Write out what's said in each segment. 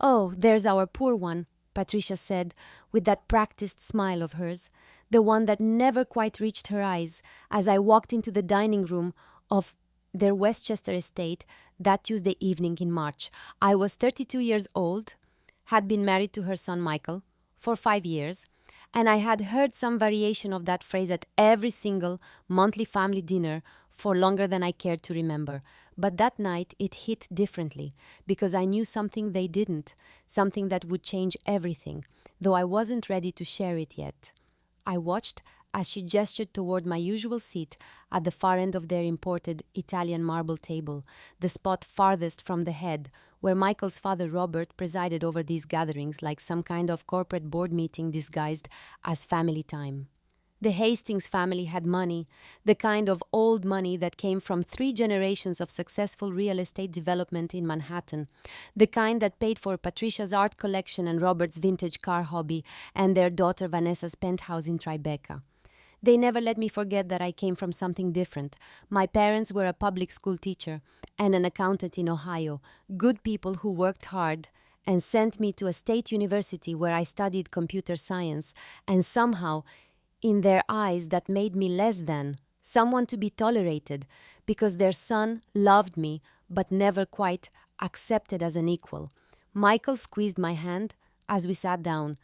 "Oh, there's our poor one," Patricia said, with that practiced smile of hers, the one that never quite reached her eyes, as I walked into the dining room of their Westchester estate that Tuesday evening in March. I was 32 years old, had been married to her son Michael for 5 years, and I had heard some variation of that phrase at every single monthly family dinner for longer than I cared to remember. But that night it hit differently, because I knew something they didn't, something that would change everything, though I wasn't ready to share it yet. I watched as she gestured toward my usual seat at the far end of their imported Italian marble table, the spot farthest from the head, where Michael's father Robert presided over these gatherings like some kind of corporate board meeting disguised as family time. The Hastings family had money, the kind of old money that came from 3 generations of successful real estate development in Manhattan, the kind that paid for Patricia's art collection and Robert's vintage car hobby and their daughter Vanessa's penthouse in Tribeca. They never let me forget that I came from something different. My parents were a public school teacher and an accountant in Ohio, good people who worked hard and sent me to a state university where I studied computer science, and somehow, in their eyes, that made me less than, someone to be tolerated, because their son loved me but never quite accepted as an equal. Michael squeezed my hand as we sat down,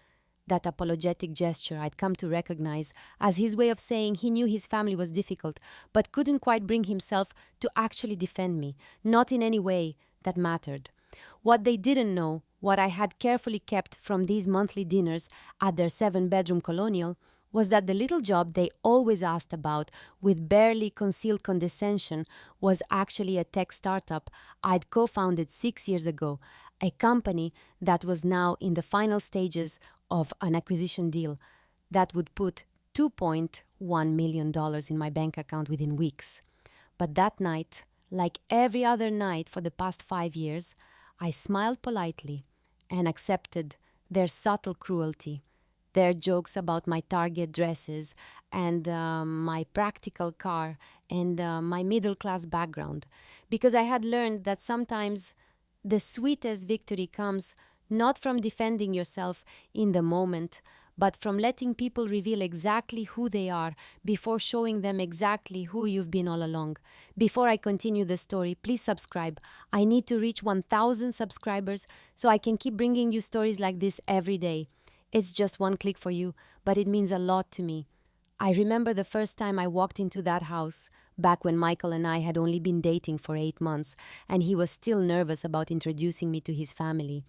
that apologetic gesture I'd come to recognize as his way of saying he knew his family was difficult, but couldn't quite bring himself to actually defend me, not in any way that mattered. What they didn't know, what I had carefully kept from these monthly dinners at their 7-bedroom colonial, was that the little job they always asked about with barely concealed condescension was actually a tech startup I'd co-founded 6 years ago, a company that was now in the final stages of an acquisition deal that would put $2.1 million in my bank account within weeks. But that night, like every other night for the past 5 years, I smiled politely and accepted their subtle cruelty, their jokes about my Target dresses and my practical car and my middle-class background, because I had learned that sometimes the sweetest victory comes not from defending yourself in the moment, but from letting people reveal exactly who they are before showing them exactly who you've been all along. Before I continue the story, please subscribe. I need to reach 1,000 subscribers so I can keep bringing you stories like this every day. It's just one click for you, but it means a lot to me. I remember the first time I walked into that house, back when Michael and I had only been dating for 8 months, and he was still nervous about introducing me to his family,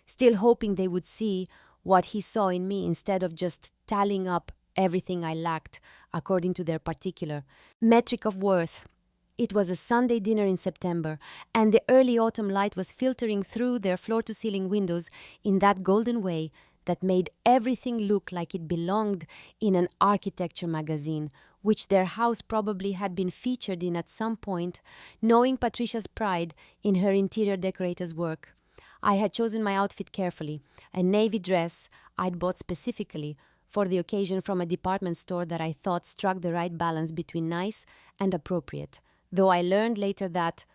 still hoping they would see what he saw in me instead of just tallying up everything I lacked according to their particular metric of worth. It was a Sunday dinner in September, and the early autumn light was filtering through their floor-to-ceiling windows in that golden way that made everything look like it belonged in an architecture magazine, which their house probably had been featured in at some point, knowing Patricia's pride in her interior decorator's work. I had chosen my outfit carefully, a navy dress I'd bought specifically for the occasion from a department store that I thought struck the right balance between nice and appropriate, though I learned later that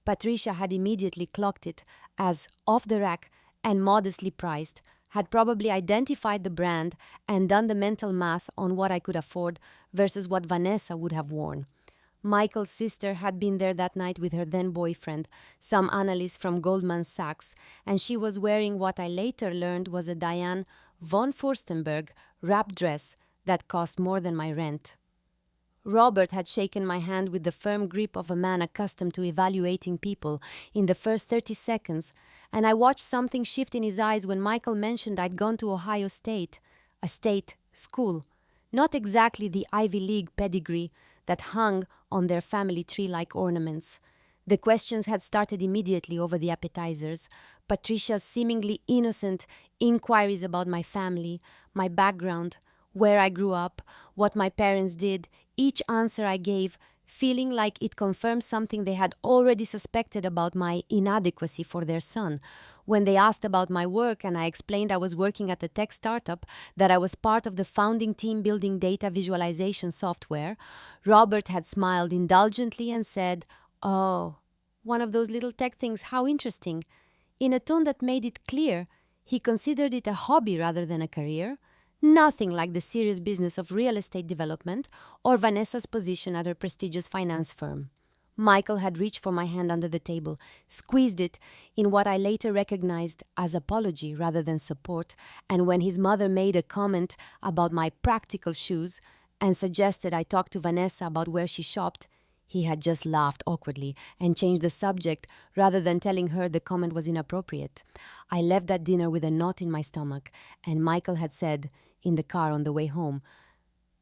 Patricia had immediately clocked it as off the rack and modestly priced, had probably identified the brand and done the mental math on what I could afford versus what Vanessa would have worn. Michael's sister had been there that night with her then-boyfriend, some analyst from Goldman Sachs, and she was wearing what I later learned was a Diane von Furstenberg wrap dress that cost more than my rent. Robert had shaken my hand with the firm grip of a man accustomed to evaluating people in the first 30 seconds, and I watched something shift in his eyes when Michael mentioned I'd gone to Ohio State, a state school, not exactly the Ivy League pedigree that hung on their family tree like ornaments. The questions had started immediately over the appetizers, Patricia's seemingly innocent inquiries about my family, my background, where I grew up, what my parents did, each answer I gave feeling like it confirmed something they had already suspected about my inadequacy for their son. When they asked about my work and I explained I was working at a tech startup, that I was part of the founding team building data visualization software, Robert had smiled indulgently and said, "Oh, one of those little tech things, how interesting. in a tone that made it clear he considered it a hobby rather than a career, nothing like the serious business of real estate development or Vanessa's position at her prestigious finance firm. Michael had reached for my hand under the table, squeezed it in what I later recognized as apology rather than support, and when his mother made a comment about my practical shoes and suggested I talk to Vanessa about where she shopped, he had just laughed awkwardly and changed the subject rather than telling her the comment was inappropriate. I left that dinner with a knot in my stomach, and Michael had said in the car on the way home,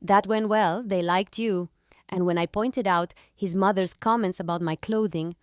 "That went well, they liked you." And when I pointed out his mother's comments about my clothing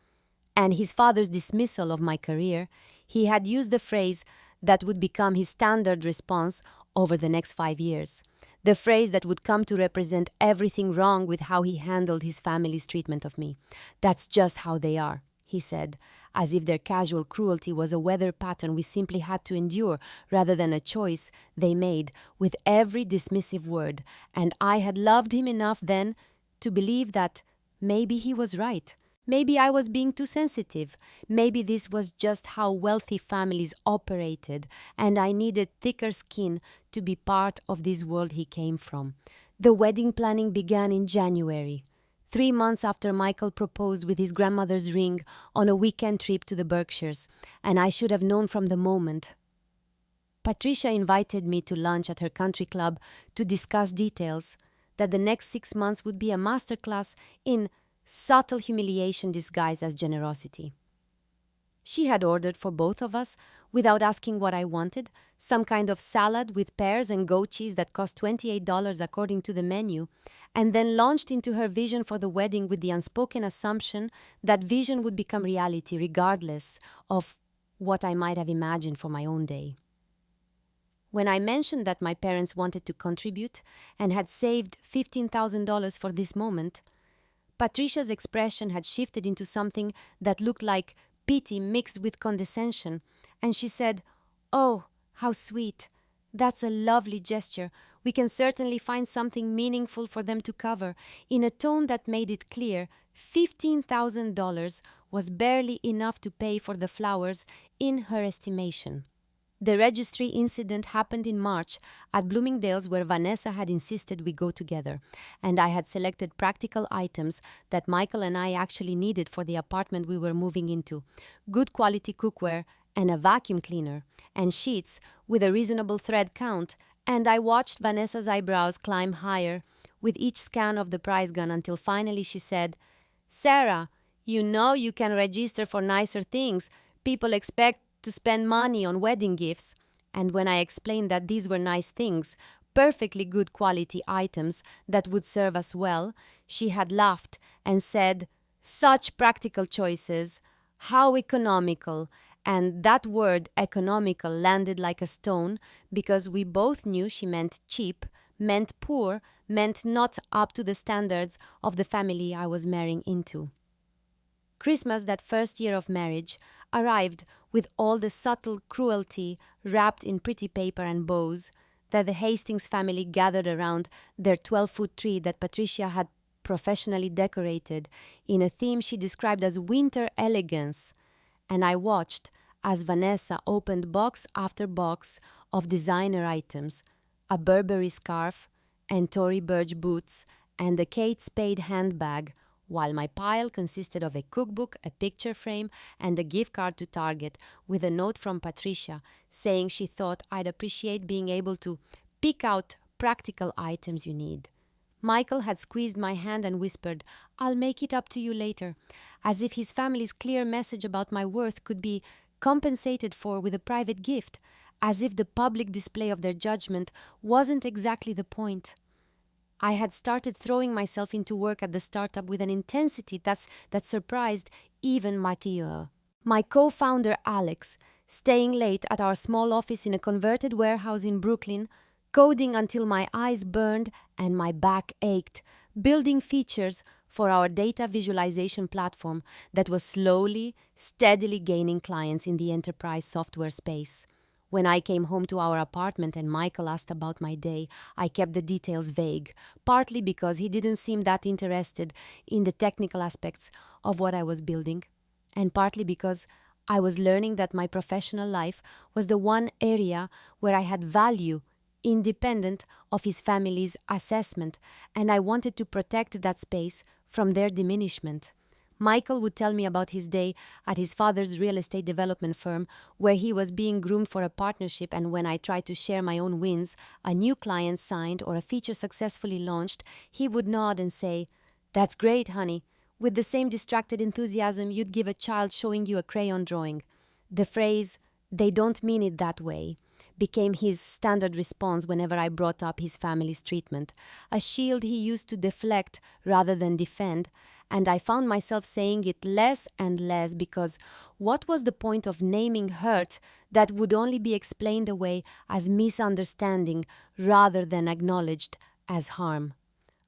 and his father's dismissal of my career, he had used the phrase that would become his standard response over the next 5 years. The phrase that would come to represent everything wrong with how he handled his family's treatment of me. "That's just how they are," he said, as if their casual cruelty was a weather pattern we simply had to endure rather than a choice they made with every dismissive word. And I had loved him enough then to believe that maybe he was right. Maybe I was being too sensitive. Maybe this was just how wealthy families operated, and I needed thicker skin to be part of this world he came from. The wedding planning began in January, 3 months after Michael proposed with his grandmother's ring on a weekend trip to the Berkshires, and I should have known from the moment. Patricia invited me to lunch at her country club to discuss details, that the next 6 months would be a masterclass in subtle humiliation disguised as generosity. She had ordered for both of us, without asking what I wanted, some kind of salad with pears and goat cheese that cost $28 according to the menu, and then launched into her vision for the wedding with the unspoken assumption that vision would become reality regardless of what I might have imagined for my own day. When I mentioned that my parents wanted to contribute and had saved $15,000 for this moment, Patricia's expression had shifted into something that looked like pity mixed with condescension, and she said, "Oh, how sweet. That's a lovely gesture. We can certainly find something meaningful for them to cover," in a tone that made it clear $15,000 was barely enough to pay for the flowers in her estimation. The registry incident happened in March at Bloomingdale's, where Vanessa had insisted we go together, and I had selected practical items that Michael and I actually needed for the apartment we were moving into: good quality cookware and a vacuum cleaner, and sheets with a reasonable thread count, and I watched Vanessa's eyebrows climb higher with each scan of the price gun until finally she said, "Sarah, you know you can register for nicer things. People expect to spend money on wedding gifts." And when I explained that these were nice things, perfectly good quality items that would serve us well, she had laughed and said, "Such practical choices, how economical." And that word economical landed like a stone, because we both knew she meant cheap, meant poor, meant not up to the standards of the family I was marrying into. Christmas, that first year of marriage, arrived with all the subtle cruelty wrapped in pretty paper and bows that the Hastings family gathered around their 12-foot tree that Patricia had professionally decorated in a theme she described as winter elegance. And I watched as Vanessa opened box after box of designer items, a Burberry scarf and Tory Burch boots and a Kate Spade handbag, while my pile consisted of a cookbook, a picture frame, and a gift card to Target with a note from Patricia saying she thought I'd appreciate being able to pick out practical items you need. Michael had squeezed my hand and whispered, "I'll make it up to you later," as if his family's clear message about my worth could be compensated for with a private gift, as if the public display of their judgment wasn't exactly the point. I had started throwing myself into work at the startup with an intensity that surprised even Mathieu. My co-founder Alex, staying late at our small office in a converted warehouse in Brooklyn, coding until my eyes burned and my back ached, building features for our data visualization platform that was slowly, steadily gaining clients in the enterprise software space. When I came home to our apartment and Michael asked about my day, I kept the details vague, partly because he didn't seem that interested in the technical aspects of what I was building, and partly because I was learning that my professional life was the one area where I had value, independent of his family's assessment, and I wanted to protect that space from their diminishment. Michael would tell me about his day at his father's real estate development firm, where he was being groomed for a partnership, and when I tried to share my own wins, a new client signed or a feature successfully launched, he would nod and say, "That's great, honey," with the same distracted enthusiasm you'd give a child showing you a crayon drawing. The phrase, "they don't mean it that way," became his standard response whenever I brought up his family's treatment, a shield he used to deflect rather than defend, and I found myself saying it less and less because what was the point of naming hurt that would only be explained away as misunderstanding rather than acknowledged as harm?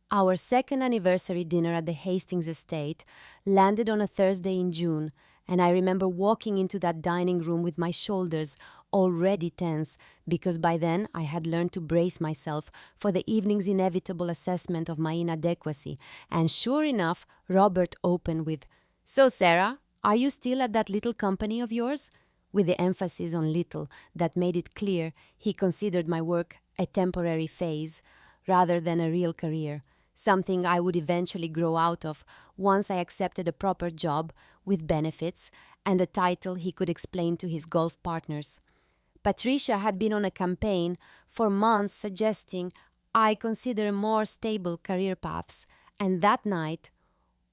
Our second anniversary dinner at the Hastings estate landed on a Thursday in June, and I remember walking into that dining room with my shoulders already tense because by then I had learned to brace myself for the evening's inevitable assessment of my inadequacy. And sure enough, Robert opened with, "So, Sarah, are you still at that little company of yours?" With the emphasis on little that made it clear he considered my work a temporary phase rather than a real career, something I would eventually grow out of once I accepted a proper job with benefits and a title he could explain to his golf partners. Patricia had been on a campaign for months suggesting I consider more stable career paths, and that night,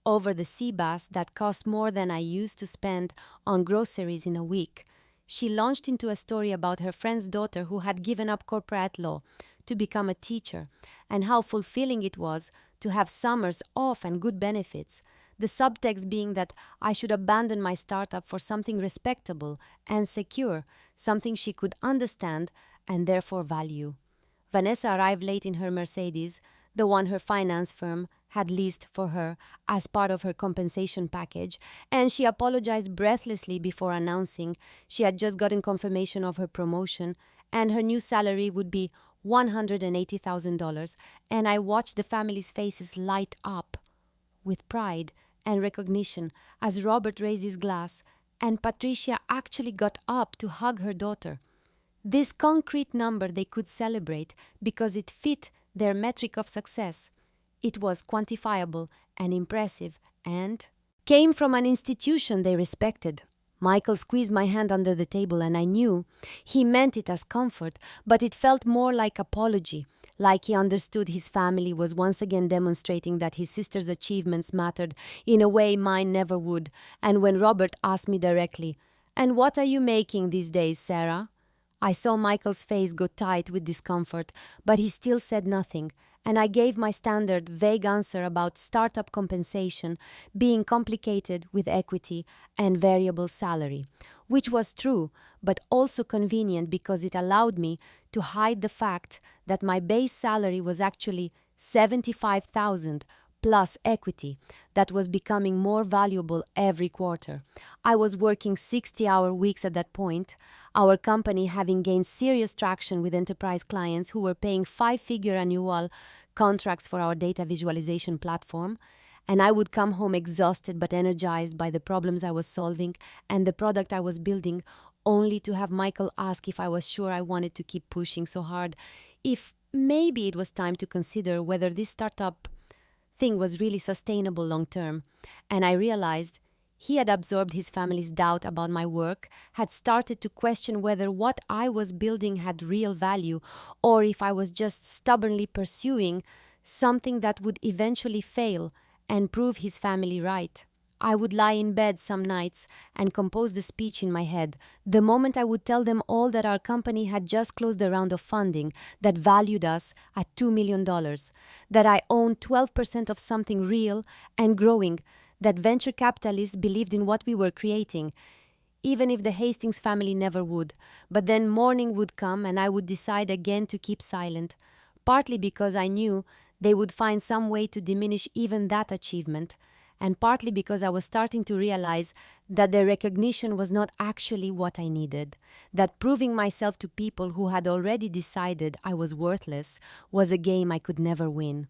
over the sea bass that cost more than I used to spend on groceries in a week, she launched into a story about her friend's daughter who had given up corporate law to become a teacher, and how fulfilling it was to have summers off and good benefits, the subtext being that I should abandon my startup for something respectable and secure, something she could understand and therefore value. Vanessa arrived late in her Mercedes, the one her finance firm had leased for her as part of her compensation package, and she apologized breathlessly before announcing she had just gotten confirmation of her promotion and her new salary would be $180,000, and I watched the family's faces light up with pride and recognition as Robert raised his glass and Patricia actually got up to hug her daughter. This concrete number they could celebrate because it fit their metric of success. It was quantifiable and impressive and came from an institution they respected. Michael squeezed my hand under the table and I knew he meant it as comfort, but it felt more like apology, like he understood his family was once again demonstrating that his sister's achievements mattered in a way mine never would. And when Robert asked me directly, "And what are you making these days, Sarah?" I saw Michael's face go tight with discomfort, but he still said nothing, and I gave my standard vague answer about startup compensation being complicated with equity and variable salary, which was true, but also convenient because it allowed me to hide the fact that my base salary was actually $75,000 plus equity that was becoming more valuable every quarter. I was working 60-hour weeks at that point, our company having gained serious traction with enterprise clients who were paying 5-figure annual contracts for our data visualization platform, and I would come home exhausted but energized by the problems I was solving and the product I was building, only to have Michael ask if I was sure I wanted to keep pushing so hard, if maybe it was time to consider whether this startup thing was really sustainable long term. And I realized he had absorbed his family's doubt about my work, had started to question whether what I was building had real value, or if I was just stubbornly pursuing something that would eventually fail and prove his family right. I would lie in bed some nights and compose the speech in my head, the moment I would tell them all that our company had just closed a round of funding that valued us at $2 million, that I owned 12% of something real and growing, that venture capitalists believed in what we were creating, even if the Hastings family never would. But then morning would come and I would decide again to keep silent, partly because I knew they would find some way to diminish even that achievement, and partly because I was starting to realize that their recognition was not actually what I needed, that proving myself to people who had already decided I was worthless was a game I could never win.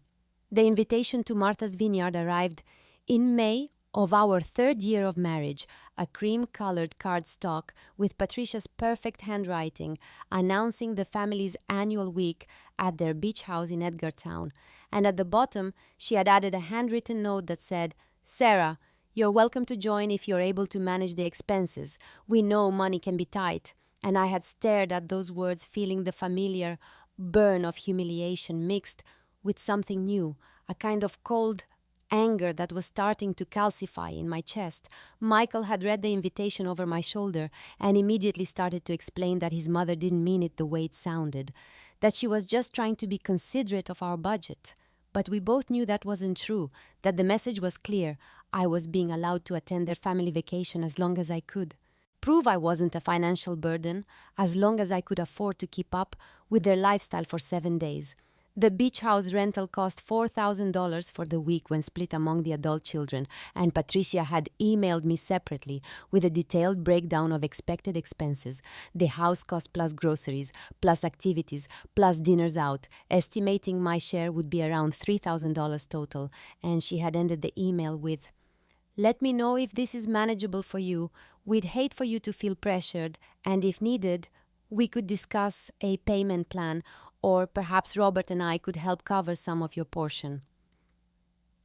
The invitation to Martha's Vineyard arrived in May of our third year of marriage, a cream-colored cardstock with Patricia's perfect handwriting announcing the family's annual week at their beach house in Edgartown. And at the bottom, she had added a handwritten note that said, "Sarah, you're welcome to join if you're able to manage the expenses. We know money can be tight." And I had stared at those words, feeling the familiar burn of humiliation mixed with something new, a kind of cold anger that was starting to calcify in my chest. Michael had read the invitation over my shoulder and immediately started to explain that his mother didn't mean it the way it sounded, that she was just trying to be considerate of our budget. But we both knew that wasn't true, that the message was clear. I was being allowed to attend their family vacation as long as I could. Prove I wasn't a financial burden, as long as I could afford to keep up with their lifestyle for 7 days. The beach house rental cost $4,000 for the week when split among the adult children, and Patricia had emailed me separately with a detailed breakdown of expected expenses, the house cost plus groceries, plus activities, plus dinners out, estimating my share would be around $3,000 total, and she had ended the email with, "Let me know if this is manageable for you. We'd hate for you to feel pressured, and if needed, we could discuss a payment plan, or perhaps Robert and I could help cover some of your portion."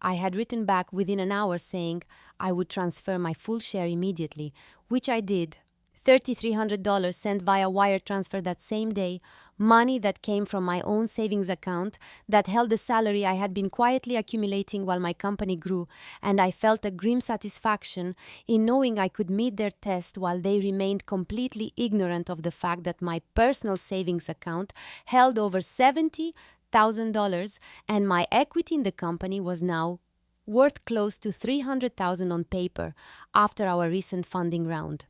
I had written back within an hour saying I would transfer my full share immediately, which I did. $3,300 sent via wire transfer that same day, money that came from my own savings account that held the salary I had been quietly accumulating while my company grew, and I felt a grim satisfaction in knowing I could meet their test while they remained completely ignorant of the fact that my personal savings account held over $70,000 and my equity in the company was now worth close to $300,000 on paper after our recent funding round.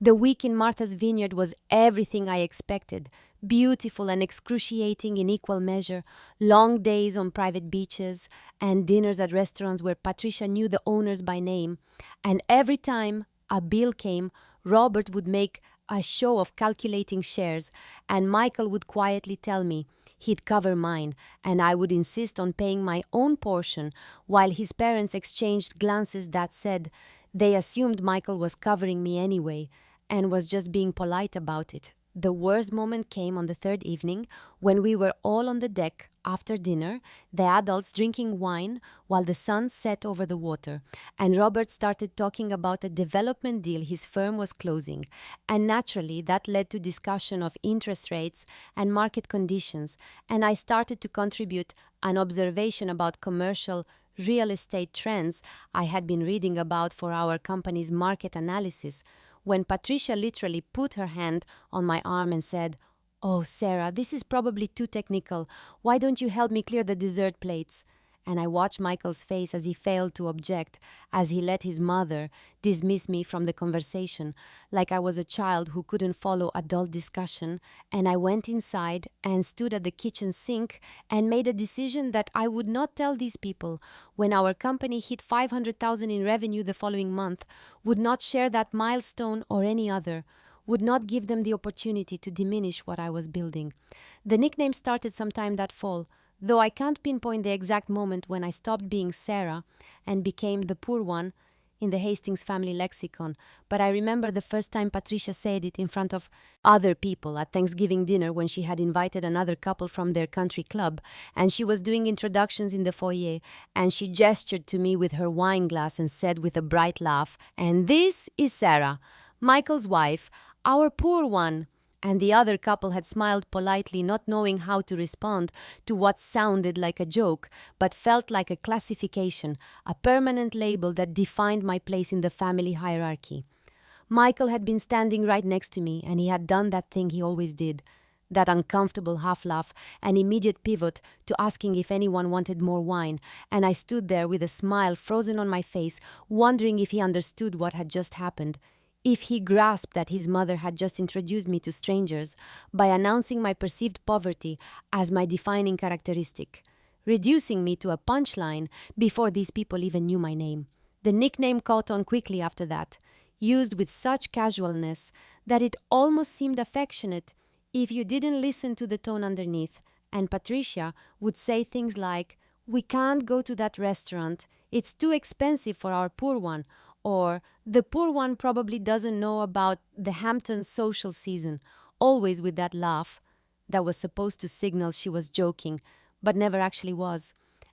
The week in Martha's Vineyard was everything I expected, beautiful and excruciating in equal measure, long days on private beaches and dinners at restaurants where Patricia knew the owners by name. And every time a bill came, Robert would make a show of calculating shares, and Michael would quietly tell me he'd cover mine, and I would insist on paying my own portion, while his parents exchanged glances that said they assumed Michael was covering me anyway and was just being polite about it. The worst moment came on the third evening when we were all on the deck after dinner, the adults drinking wine while the sun set over the water, and Robert started talking about a development deal his firm was closing, and naturally that led to discussion of interest rates and market conditions, and I started to contribute an observation about commercial real estate trends I had been reading about for our company's market analysis, when Patricia literally put her hand on my arm and said, "Oh, Sarah, this is probably too technical. Why don't you help me clear the dessert plates?" And I watched Michael's face as he failed to object, as he let his mother dismiss me from the conversation, like I was a child who couldn't follow adult discussion, and I went inside and stood at the kitchen sink and made a decision that I would not tell these people when our company hit $500,000 in revenue the following month, would not share that milestone or any other, would not give them the opportunity to diminish what I was building. The nickname started sometime that fall, though I can't pinpoint the exact moment when I stopped being Sarah and became the poor one in the Hastings family lexicon, but I remember the first time Patricia said it in front of other people at Thanksgiving dinner when she had invited another couple from their country club, and she was doing introductions in the foyer, and she gestured to me with her wine glass and said with a bright laugh, "And this is Sarah, Michael's wife, our poor one." And the other couple had smiled politely, not knowing how to respond to what sounded like a joke, but felt like a classification, a permanent label that defined my place in the family hierarchy. Michael had been standing right next to me, and he had done that thing he always did, that uncomfortable half-laugh, an immediate pivot to asking if anyone wanted more wine, and I stood there with a smile frozen on my face, wondering if he understood what had just happened. If he grasped that his mother had just introduced me to strangers by announcing my perceived poverty as my defining characteristic, reducing me to a punchline before these people even knew my name. The nickname caught on quickly after that, used with such casualness that it almost seemed affectionate if you didn't listen to the tone underneath, and Patricia would say things like, "We can't go to that restaurant. It's too expensive for our poor one, or the poor one probably doesn't know about the Hamptons social season, always with that laugh that was supposed to signal she was joking, but never actually was.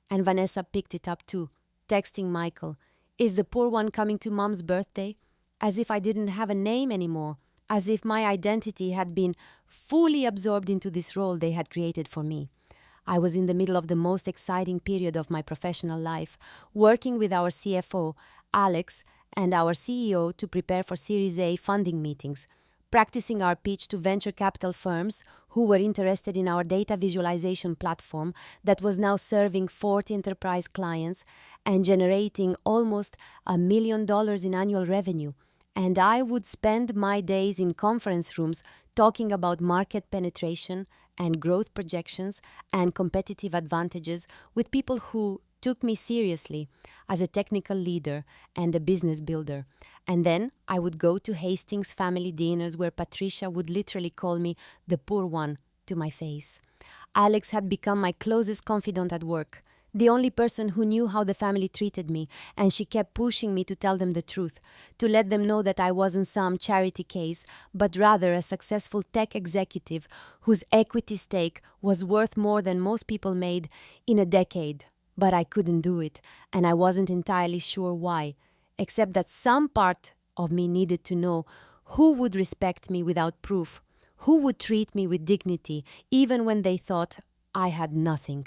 And Vanessa picked it up too, texting Michael, "Is the poor one coming to Mom's birthday?" As if I didn't have a name anymore, as if my identity had been fully absorbed into this role they had created for me. I was in the middle of the most exciting period of my professional life, working with our CFO, Alex, and our CEO to prepare for Series A funding meetings, practicing our pitch to venture capital firms who were interested in our data visualization platform that was now serving 40 enterprise clients and generating almost $1 million in annual revenue. And I would spend my days in conference rooms talking about market penetration and growth projections and competitive advantages with people who took me seriously as a technical leader and a business builder. And then I would go to Hastings family dinners where Patricia would literally call me the poor one to my face. Alex had become my closest confidant at work, the only person who knew how the family treated me, and she kept pushing me to tell them the truth, to let them know that I wasn't some charity case, but rather a successful tech executive whose equity stake was worth more than most people made in a decade. But I couldn't do it, and I wasn't entirely sure why, except that some part of me needed to know who would respect me without proof, who would treat me with dignity, even when they thought I had nothing.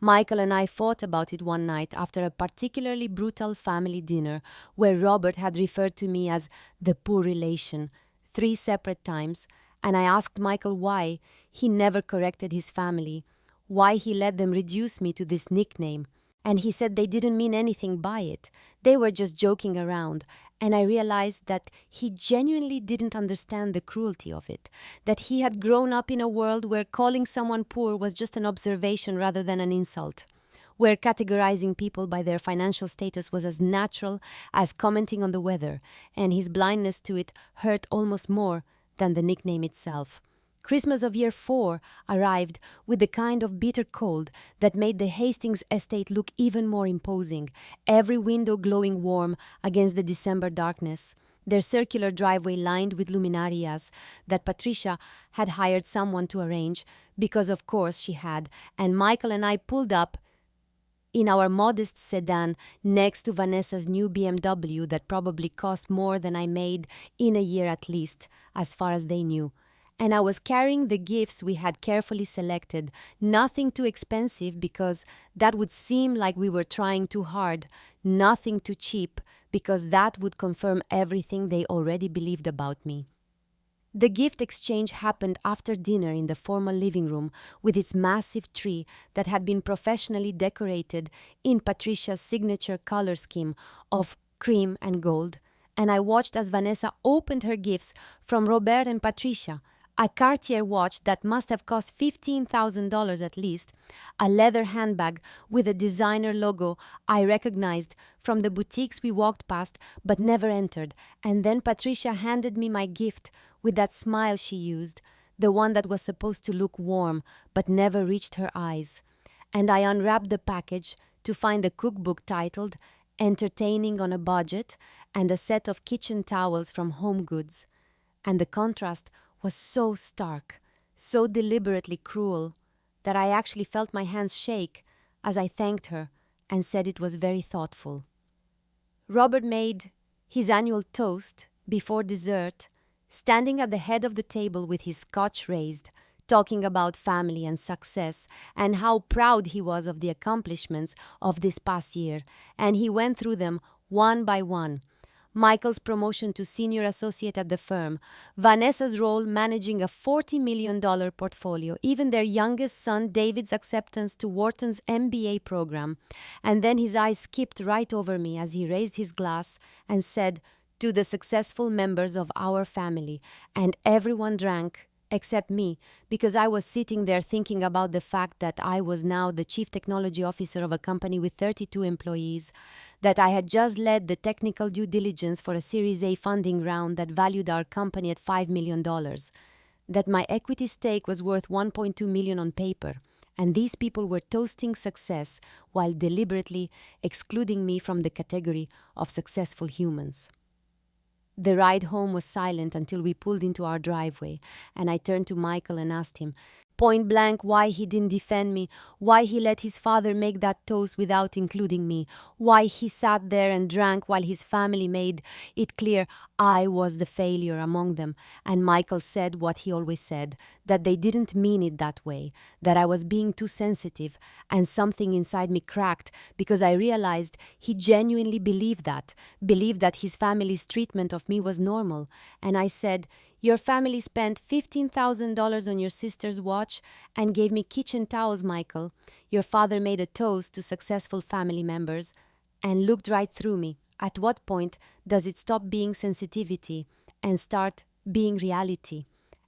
Michael and I fought about it one night after a particularly brutal family dinner where Robert had referred to me as the poor relation 3 separate times, and I asked Michael why he never corrected his family, why he let them reduce me to this nickname. And he said they didn't mean anything by it. They were just joking around. And I realized that he genuinely didn't understand the cruelty of it, that he had grown up in a world where calling someone poor was just an observation rather than an insult, where categorizing people by their financial status was as natural as commenting on the weather, and his blindness to it hurt almost more than the nickname itself. Christmas of year 4 arrived with the kind of bitter cold that made the Hastings estate look even more imposing, every window glowing warm against the December darkness, their circular driveway lined with luminarias that Patricia had hired someone to arrange, because of course she had, and Michael and I pulled up in our modest sedan next to Vanessa's new BMW that probably cost more than I made in a year at least, as far as they knew. And I was carrying the gifts we had carefully selected, nothing too expensive because that would seem like we were trying too hard, nothing too cheap because that would confirm everything they already believed about me. The gift exchange happened after dinner in the formal living room with its massive tree that had been professionally decorated in Patricia's signature color scheme of cream and gold, and I watched as Vanessa opened her gifts from Robert and Patricia, a Cartier watch that must have cost $15,000 at least, a leather handbag with a designer logo I recognized from the boutiques we walked past but never entered, and then Patricia handed me my gift with that smile she used, the one that was supposed to look warm but never reached her eyes. And I unwrapped the package to find a cookbook titled Entertaining on a Budget and a set of kitchen towels from Home Goods. And the contrast was so stark, so deliberately cruel, that I actually felt my hands shake as I thanked her and said it was very thoughtful. Robert made his annual toast before dessert, standing at the head of the table with his scotch raised, talking about family and success and how proud he was of the accomplishments of this past year, and he went through them one by one. Michael's promotion to senior associate at the firm, Vanessa's role managing a $40 million portfolio, even their youngest son David's acceptance to Wharton's MBA program. And then his eyes skipped right over me as he raised his glass and said, "To the successful members of our family," and everyone drank except me, because I was sitting there thinking about the fact that I was now the chief technology officer of a company with 32 employees, that I had just led the technical due diligence for a Series A funding round that valued our company at $5 million, that my equity stake was worth $1.2 million on paper, and these people were toasting success while deliberately excluding me from the category of successful humans. The ride home was silent until we pulled into our driveway, and I turned to Michael and asked him, point blank, why he didn't defend me, why he let his father make that toast without including me, why he sat there and drank while his family made it clear I was the failure among them. And Michael said what he always said, that they didn't mean it that way, that I was being too sensitive, and something inside me cracked because I realized he genuinely believed that his family's treatment of me was normal. And I said, your family spent $15,000 on your sister's watch and gave me kitchen towels, Michael. Your father made a toast to successful family members and looked right through me. At what point does it stop being sensitivity and start being reality?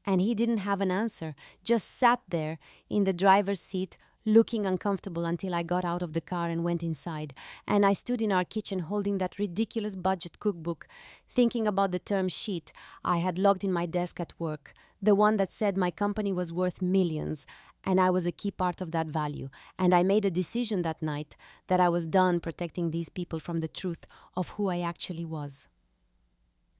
And he didn't have an answer, just sat there in the driver's seat looking uncomfortable until I got out of the car and went inside. And I stood in our kitchen holding that ridiculous budget cookbook, thinking about the term sheet I had logged in my desk at work, the one that said my company was worth millions, and I was a key part of that value. And I made a decision that night that I was done protecting these people from the truth of who I actually was.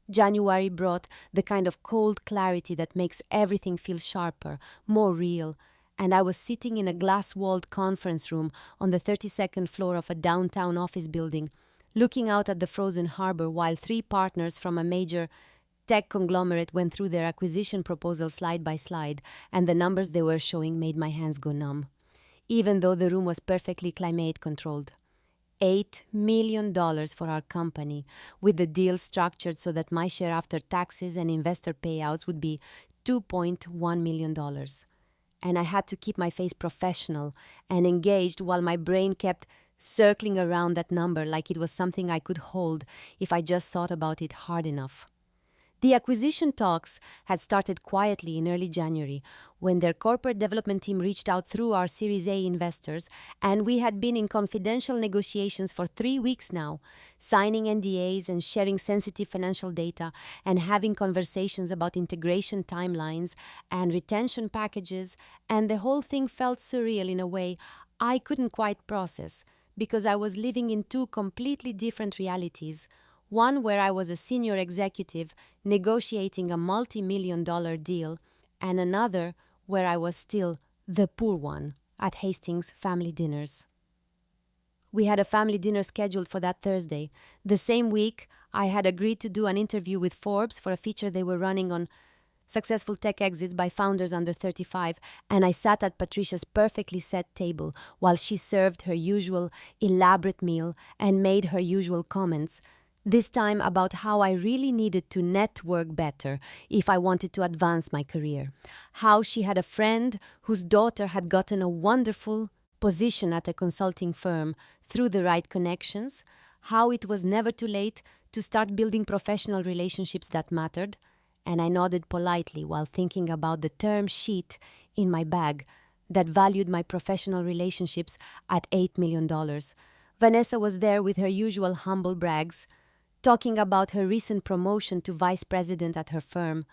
January brought the kind of cold clarity that makes everything feel sharper, more real, and I was sitting in a glass-walled conference room on the 32nd floor of a downtown office building, looking out at the frozen harbor while 3 partners from a major tech conglomerate went through their acquisition proposal slide by slide, and the numbers they were showing made my hands go numb, even though the room was perfectly climate-controlled. $8 million for our company, with the deal structured so that my share after taxes and investor payouts would be $2.1 million. And I had to keep my face professional and engaged while my brain kept circling around that number like it was something I could hold if I just thought about it hard enough. The acquisition talks had started quietly in early January when their corporate development team reached out through our Series A investors, and we had been in confidential negotiations for 3 weeks now, signing NDAs and sharing sensitive financial data and having conversations about integration timelines and retention packages, and the whole thing felt surreal in a way I couldn't quite process because I was living in 2 completely different realities. One where I was a senior executive negotiating a multi-million-dollar deal, and another where I was still the poor one at Hastings family dinners. We had a family dinner scheduled for that Thursday. The same week, I had agreed to do an interview with Forbes for a feature they were running on successful tech exits by founders under 35, and I sat at Patricia's perfectly set table while she served her usual elaborate meal and made her usual comments, this time about how I really needed to network better if I wanted to advance my career. How she had a friend whose daughter had gotten a wonderful position at a consulting firm through the right connections. How it was never too late to start building professional relationships that mattered. And I nodded politely while thinking about the term sheet in my bag that valued my professional relationships at $8 million. Vanessa was there with her usual humble brags, talking about her recent promotion to vice president at her firm,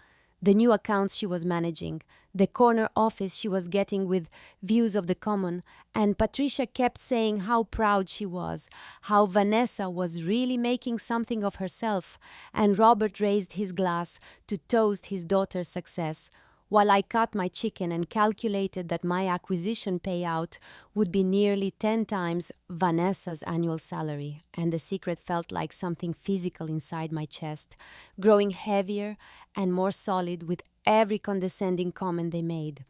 the new accounts she was managing, the corner office she was getting with views of the common, and Patricia kept saying how proud she was, how Vanessa was really making something of herself, and Robert raised his glass to toast his daughter's success, while I cut my chicken and calculated that my acquisition payout would be nearly 10 times Vanessa's annual salary, and the secret felt like something physical inside my chest, growing heavier and more solid with every condescending comment they made.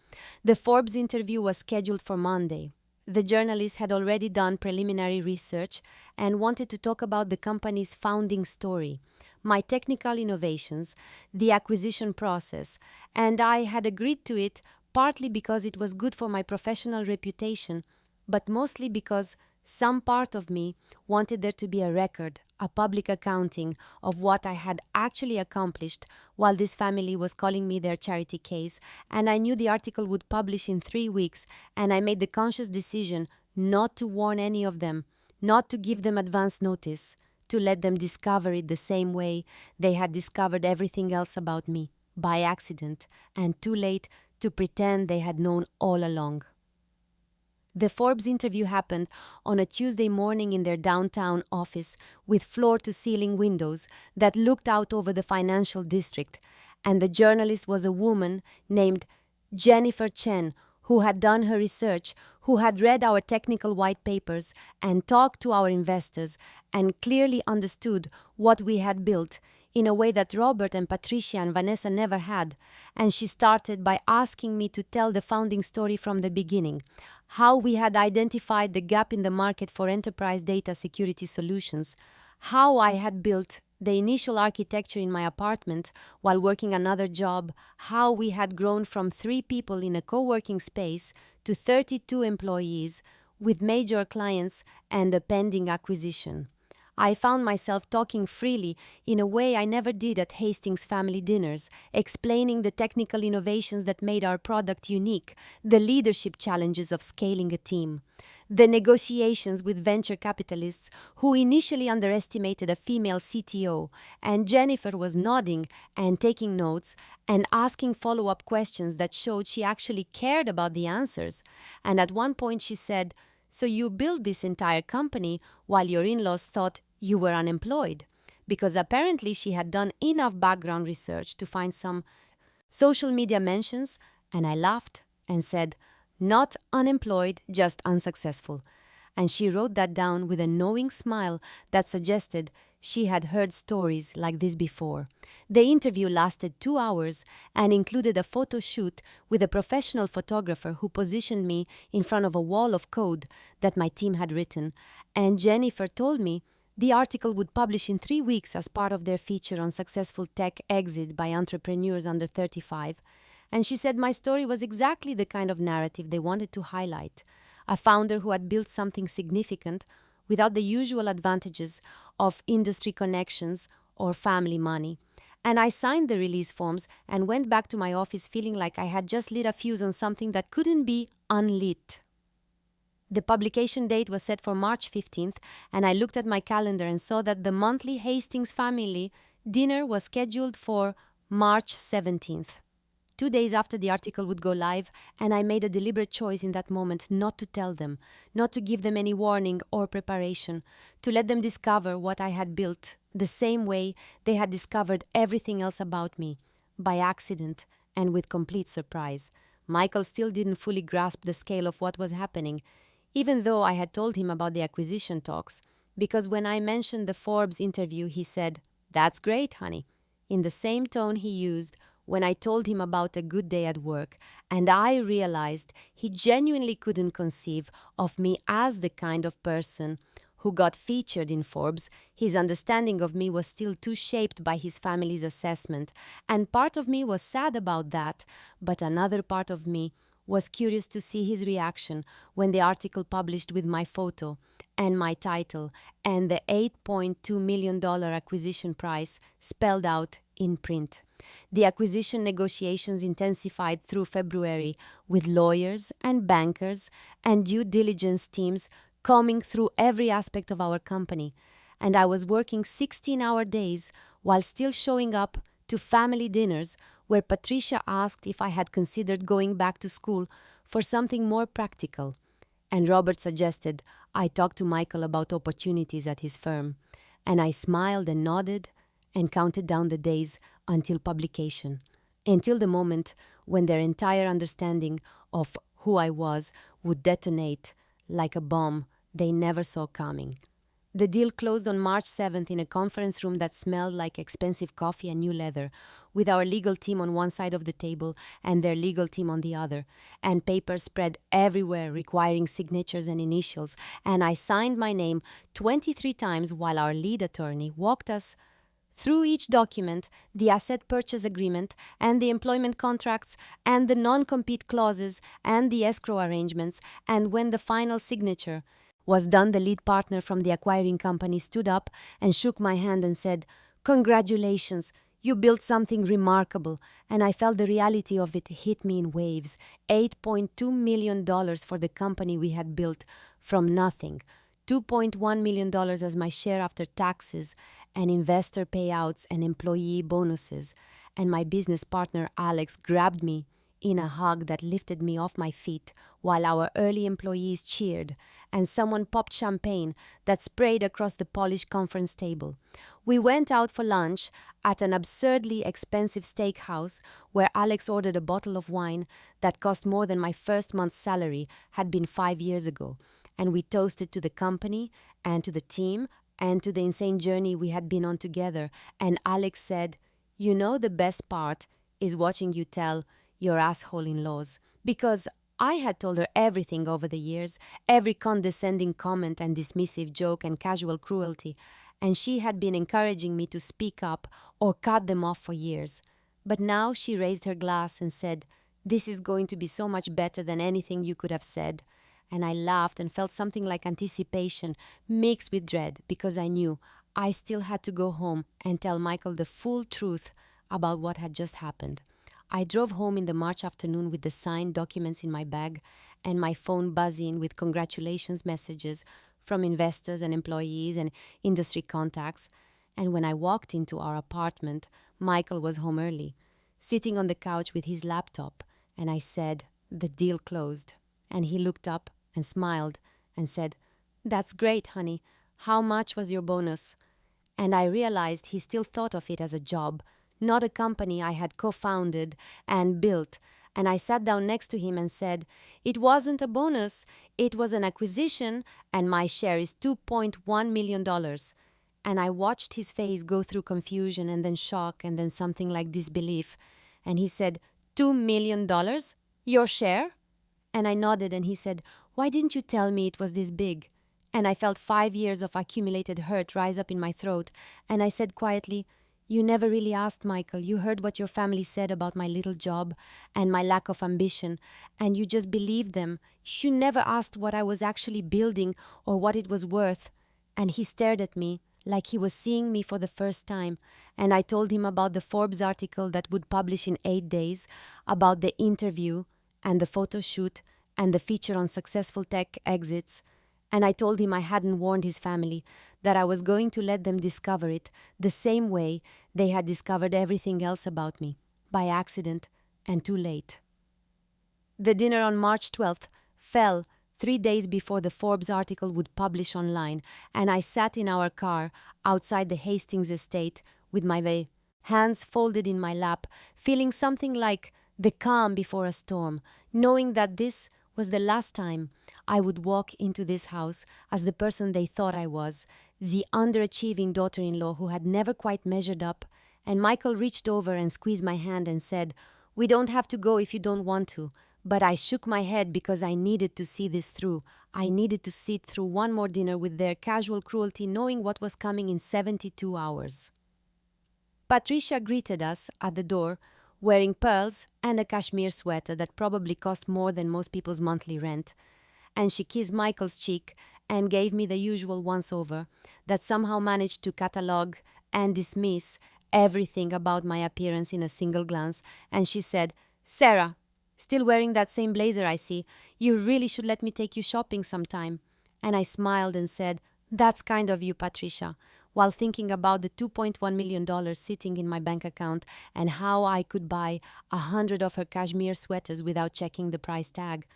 The Forbes interview was scheduled for Monday. The journalist had already done preliminary research and wanted to talk about the company's founding story, my technical innovations, the acquisition process, and I had agreed to it partly because it was good for my professional reputation, but mostly because some part of me wanted there to be a record, a public accounting of what I had actually accomplished while this family was calling me their charity case, and I knew the article would publish in 3 weeks, and I made the conscious decision not to warn any of them, not to give them advance notice, to let them discover it the same way they had discovered everything else about me, by accident, and too late to pretend they had known all along. The Forbes interview happened on a Tuesday morning in their downtown office with floor-to-ceiling windows that looked out over the financial district, and the journalist was a woman named Jennifer Chen, who had done her research, who had read our technical white papers and talked to our investors and clearly understood what we had built in a way that Robert and Patricia and Vanessa never had. And she started by asking me to tell the founding story from the beginning, how we had identified the gap in the market for enterprise data security solutions, how I had built the initial architecture in my apartment while working another job, how we had grown from 3 people in a co-working space to 32 employees with major clients and a pending acquisition. I found myself talking freely in a way I never did at Hastings family dinners, explaining the technical innovations that made our product unique, the leadership challenges of scaling a team, the negotiations with venture capitalists who initially underestimated a female CTO, and Jennifer was nodding and taking notes and asking follow-up questions that showed she actually cared about the answers. And at one point she said, "So you built this entire company while your in-laws thought you were unemployed," because apparently she had done enough background research to find some social media mentions, and I laughed and said, "Not unemployed, just unsuccessful." And she wrote that down with a knowing smile that suggested she had heard stories like this before. The interview lasted 2 hours and included a photo shoot with a professional photographer who positioned me in front of a wall of code that my team had written. And Jennifer told me the article would publish in 3 weeks as part of their feature on successful tech exits by entrepreneurs under 35. And she said my story was exactly the kind of narrative they wanted to highlight. A founder who had built something significant without the usual advantages of industry connections or family money. And I signed the release forms and went back to my office feeling like I had just lit a fuse on something that couldn't be unlit. The publication date was set for March 15th, and I looked at my calendar and saw that the monthly Hastings family dinner was scheduled for March 17th. 2 days after the article would go live, and I made a deliberate choice in that moment not to tell them, not to give them any warning or preparation, to let them discover what I had built the same way they had discovered everything else about me, by accident and with complete surprise. Michael still didn't fully grasp the scale of what was happening, even though I had told him about the acquisition talks, because when I mentioned the Forbes interview, he said, "That's great, honey," in the same tone he used when I told him about a good day at work, and I realized he genuinely couldn't conceive of me as the kind of person who got featured in Forbes. His understanding of me was still too shaped by his family's assessment, and part of me was sad about that, but another part of me was curious to see his reaction when the article published with my photo and my title and the $8.2 million acquisition price spelled out in print. The acquisition negotiations intensified through February with lawyers and bankers and due diligence teams combing through every aspect of our company, and I was working 16-hour days while still showing up to family dinners where Patricia asked if I had considered going back to school for something more practical, and Robert suggested I talk to Michael about opportunities at his firm, and I smiled and nodded and counted down the days until publication, until the moment when their entire understanding of who I was would detonate like a bomb they never saw coming. The deal closed on March 7th in a conference room that smelled like expensive coffee and new leather, with our legal team on one side of the table and their legal team on the other, and papers spread everywhere requiring signatures and initials, and I signed my name 23 times while our lead attorney walked us through each document, the asset purchase agreement, and the employment contracts, and the non-compete clauses, and the escrow arrangements, and when the final signature was done, the lead partner from the acquiring company stood up and shook my hand and said, "Congratulations, you built something remarkable," and I felt the reality of it hit me in waves. $8.2 million for the company we had built from nothing, $2.1 million as my share after taxes and investor payouts and employee bonuses, and my business partner Alex grabbed me in a hug that lifted me off my feet while our early employees cheered, and someone popped champagne that sprayed across the polished conference table. We went out for lunch at an absurdly expensive steakhouse where Alex ordered a bottle of wine that cost more than my first month's salary had been 5 years ago, and we toasted to the company and to the team and to the insane journey we had been on together, and Alex said, "You know, the best part is watching you tell your asshole in-laws," because I had told her everything over the years, every condescending comment and dismissive joke and casual cruelty, and she had been encouraging me to speak up or cut them off for years. But now she raised her glass and said, "This is going to be so much better than anything you could have said." And I laughed and felt something like anticipation mixed with dread, because I knew I still had to go home and tell Michael the full truth about what had just happened. I drove home in the March afternoon with the signed documents in my bag and my phone buzzing with congratulations messages from investors and employees and industry contacts. And when I walked into our apartment, Michael was home early, sitting on the couch with his laptop, and I said, "The deal closed." And he looked up and smiled and said, "That's great, honey. How much was your bonus?" And I realized he still thought of it as a job, not a company I had co-founded and built. And I sat down next to him and said, "It wasn't a bonus, it was an acquisition, and my share is $2.1 million. And I watched his face go through confusion and then shock and then something like disbelief. And he said, $2 million? Your share?" And I nodded, and he said, "Why didn't you tell me it was this big?" And I felt 5 years of accumulated hurt rise up in my throat, and I said quietly, "You never really asked, Michael. You heard what your family said about my little job and my lack of ambition, and you just believed them. You never asked what I was actually building or what it was worth." And he stared at me like he was seeing me for the first time, and I told him about the Forbes article that would publish in 8 days, about the interview and the photo shoot and the feature on successful tech exits. And I told him I hadn't warned his family, that I was going to let them discover it the same way they had discovered everything else about me, by accident and too late. The dinner on March 12th fell 3 days before the Forbes article would publish online, and I sat in our car outside the Hastings estate with my hands folded in my lap, feeling something like the calm before a storm, knowing that this was the last time I would walk into this house as the person they thought I was, the underachieving daughter-in-law who had never quite measured up. And Michael reached over and squeezed my hand and said, "We don't have to go if you don't want to." But I shook my head because I needed to see this through. I needed to sit through one more dinner with their casual cruelty, knowing what was coming in 72 hours. Patricia greeted us at the door, wearing pearls and a cashmere sweater that probably cost more than most people's monthly rent. And she kissed Michael's cheek and gave me the usual once-over that somehow managed to catalogue and dismiss everything about my appearance in a single glance. And she said, "Sarah, still wearing that same blazer I see. You really should let me take you shopping sometime." And I smiled and said, "That's kind of you, Patricia," while thinking about the $2.1 million sitting in my bank account and how I could buy 100 of her cashmere sweaters without checking the price tag.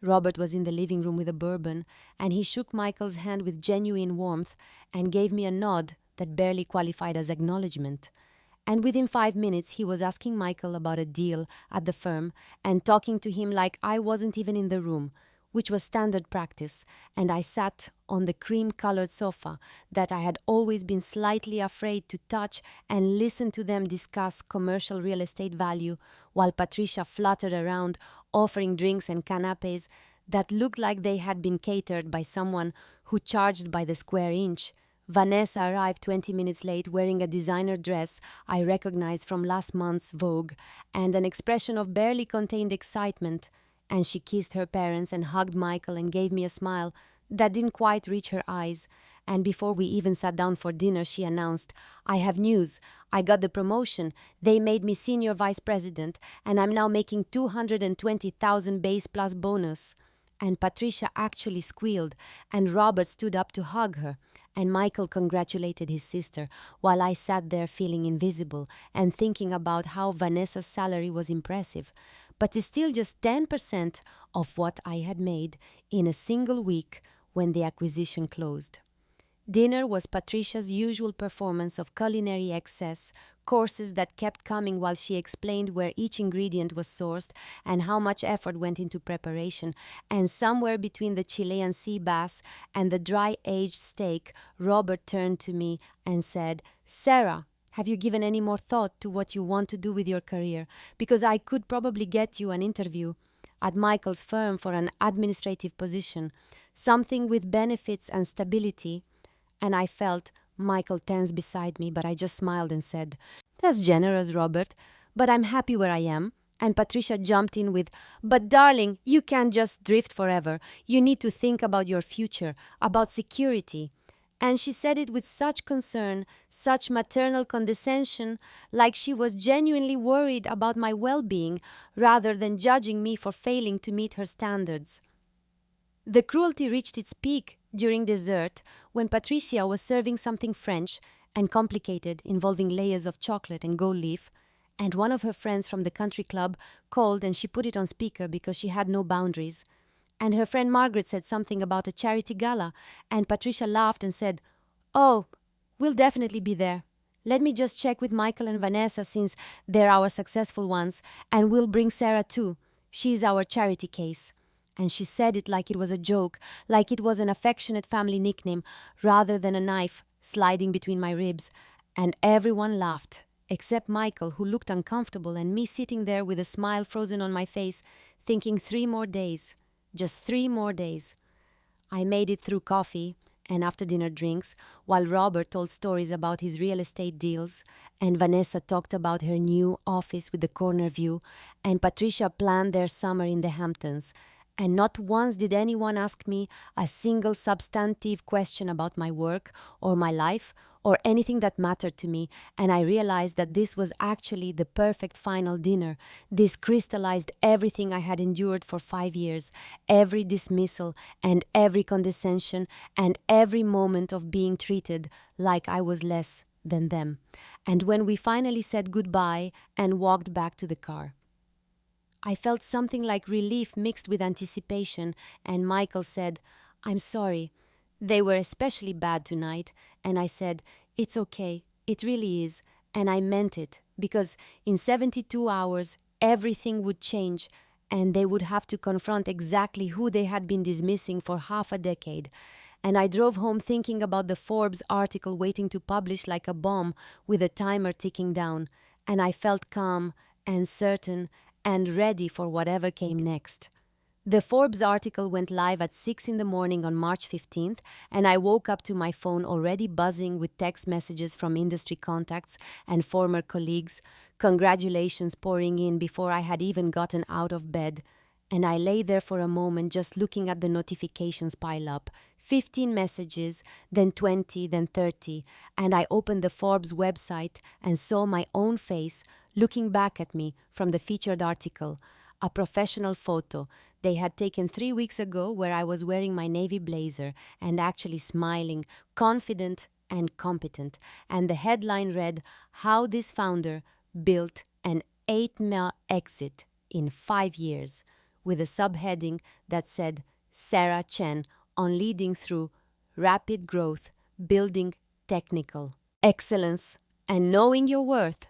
Robert was in the living room with a bourbon, and he shook Michael's hand with genuine warmth and gave me a nod that barely qualified as acknowledgement. And within 5 minutes, he was asking Michael about a deal at the firm and talking to him like I wasn't even in the room, which was standard practice, and I sat on the cream-colored sofa that I had always been slightly afraid to touch and listen to them discuss commercial real estate value, while Patricia fluttered around, offering drinks and canapes that looked like they had been catered by someone who charged by the square inch. Vanessa arrived 20 minutes late, wearing a designer dress I recognized from last month's Vogue and an expression of barely contained excitement. And she kissed her parents and hugged Michael and gave me a smile that didn't quite reach her eyes. And before we even sat down for dinner, she announced, "I have news. I got the promotion. They made me senior vice president, and I'm now making $220,000 base plus bonus." And Patricia actually squealed, and Robert stood up to hug her. And Michael congratulated his sister, while I sat there feeling invisible and thinking about how Vanessa's salary was impressive. but is still just 10% of what I had made in a single week when the acquisition closed. Dinner was Patricia's usual performance of culinary excess, courses that kept coming while she explained where each ingredient was sourced and how much effort went into preparation, and somewhere between the Chilean sea bass and the dry-aged steak, Robert turned to me and said, "Sarah, have you given any more thought to what you want to do with your career? Because I could probably get you an interview at Michael's firm for an administrative position, something with benefits and stability." And I felt Michael tense beside me, but I just smiled and said, "That's generous, Robert, but I'm happy where I am." And Patricia jumped in with, "But darling, you can't just drift forever. You need to think about your future, about security." And she said it with such concern, such maternal condescension, like she was genuinely worried about my well-being rather than judging me for failing to meet her standards. The cruelty reached its peak during dessert when Patricia was serving something French and complicated involving layers of chocolate and gold leaf, and one of her friends from the country club called and she put it on speaker because she had no boundaries. And her friend Margaret said something about a charity gala, and Patricia laughed and said, "Oh, we'll definitely be there. Let me just check with Michael and Vanessa since they're our successful ones, and we'll bring Sarah too. She's our charity case." And she said it like it was a joke, like it was an affectionate family nickname, rather than a knife sliding between my ribs. And everyone laughed, except Michael, who looked uncomfortable, and me sitting there with a smile frozen on my face, thinking 3 more days. Just 3 more days. I made it through coffee and after-dinner drinks, while Robert told stories about his real estate deals, and Vanessa talked about her new office with the corner view, and Patricia planned their summer in the Hamptons. And not once did anyone ask me a single substantive question about my work or my life or anything that mattered to me, and I realized that this was actually the perfect final dinner. This crystallized everything I had endured for 5 years, every dismissal and every condescension and every moment of being treated like I was less than them. And when we finally said goodbye and walked back to the car, I felt something like relief mixed with anticipation, and Michael said, "I'm sorry. They were especially bad tonight." And I said, "It's okay. It really is." And I meant it, because in 72 hours, everything would change, and they would have to confront exactly who they had been dismissing for half a decade. And I drove home thinking about the Forbes article waiting to publish like a bomb with a timer ticking down. And I felt calm and certain and ready for whatever came next. The Forbes article went live at 6 in the morning on March 15th, and I woke up to my phone already buzzing with text messages from industry contacts and former colleagues, congratulations pouring in before I had even gotten out of bed. And I lay there for a moment just looking at the notifications pile up. 15 messages, then 20, then 30, and I opened the Forbes website and saw my own face looking back at me from the featured article, a professional photo they had taken 3 weeks ago where I was wearing my navy blazer and actually smiling, confident and competent. And the headline read, "How this founder built an 8-mile exit in 5 years," with a subheading that said, "Sarah Chen on leading through rapid growth, building technical excellence, and knowing your worth."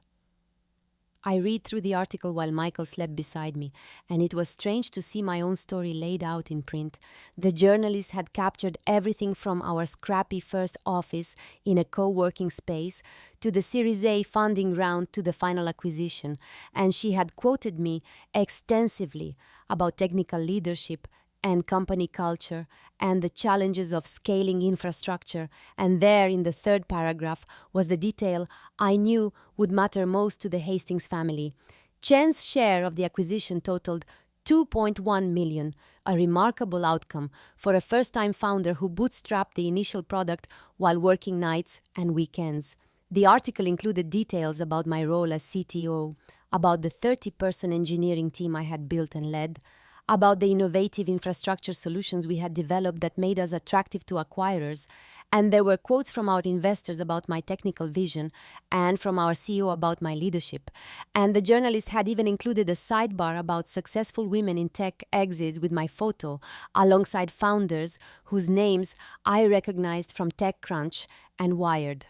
I read through the article while Michael slept beside me, and it was strange to see my own story laid out in print. The journalist had captured everything from our scrappy first office in a co-working space to the Series A funding round to the final acquisition, and she had quoted me extensively about technical leadership and company culture and the challenges of scaling infrastructure, and there in the 3rd paragraph was the detail I knew would matter most to the Hastings family. Chen's share of the acquisition totaled $2.1 million, a remarkable outcome for a first-time founder who bootstrapped the initial product while working nights and weekends. The article included details about my role as CTO, about the 30-person engineering team I had built and led, about the innovative infrastructure solutions we had developed that made us attractive to acquirers, And there were quotes from our investors about my technical vision and from our CEO about my leadership. And the journalist had even included a sidebar about successful women in tech exits with my photo, alongside founders whose names I recognized from TechCrunch and Wired.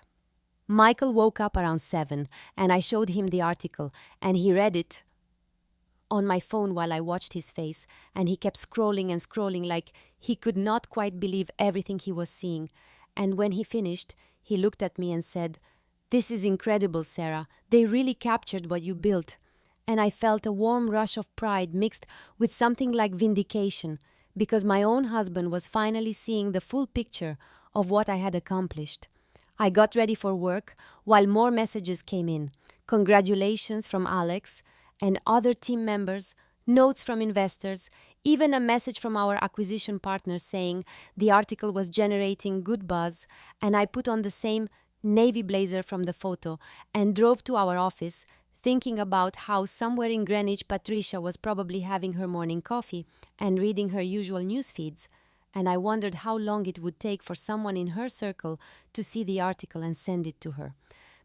Michael woke up around 7, and I showed him the article, and he read it on my phone while I watched his face, and he kept scrolling and scrolling like he could not quite believe everything he was seeing. And when he finished, he looked at me and said, "This is incredible, Sarah. They really captured what you built." And I felt a warm rush of pride mixed with something like vindication, because my own husband was finally seeing the full picture of what I had accomplished. I got ready for work while more messages came in. Congratulations from Alex and other team members, notes from investors, even a message from our acquisition partner saying the article was generating good buzz, and I put on the same navy blazer from the photo and drove to our office, thinking about how somewhere in Greenwich Patricia was probably having her morning coffee and reading her usual news feeds. And I wondered how long it would take for someone in her circle to see the article and send it to her.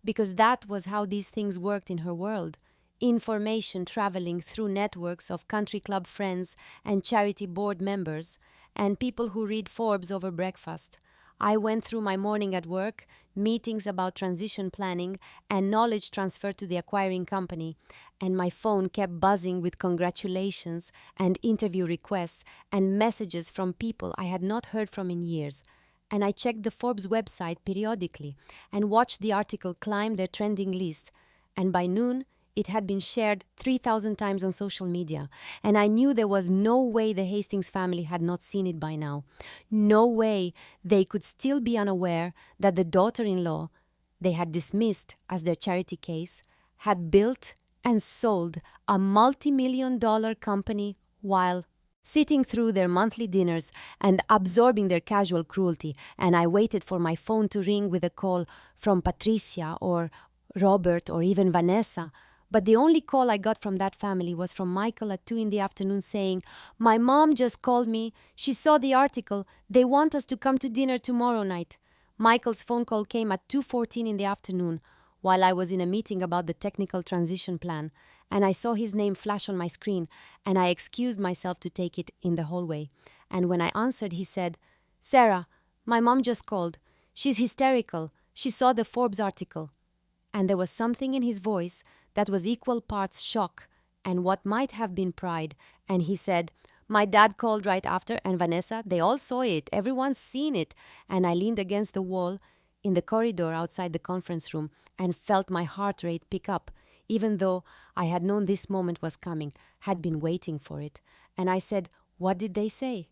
Because that was how these things worked in her world. Information traveling through networks of country club friends and charity board members and people who read Forbes over breakfast. I went through my morning at work, meetings about transition planning and knowledge transfer to the acquiring company, and my phone kept buzzing with congratulations and interview requests and messages from people I had not heard from in years. And I checked the Forbes website periodically and watched the article climb their trending list, and by noon, it had been shared 3,000 times on social media, and I knew there was no way the Hastings family had not seen it by now. No way they could still be unaware that the daughter-in-law they had dismissed as their charity case had built and sold a multi-million-dollar company while sitting through their monthly dinners and absorbing their casual cruelty. And I waited for my phone to ring with a call from Patricia or Robert or even Vanessa. But the only call I got from that family was from Michael at 2 in the afternoon saying, "My mom just called me. She saw the article. They want us to come to dinner tomorrow night." Michael's phone call came at 2:14 in the afternoon while I was in a meeting about the technical transition plan, and I saw his name flash on my screen, and I excused myself to take it in the hallway. And when I answered, he said, "Sarah, my mom just called. She's hysterical. She saw the Forbes article." And there was something in his voice that was equal parts shock and what might have been pride. And he said, "My dad called right after, and Vanessa, they all saw it. Everyone's seen it." And I leaned against the wall in the corridor outside the conference room and felt my heart rate pick up, even though I had known this moment was coming, had been waiting for it. And I said, "What did they say?"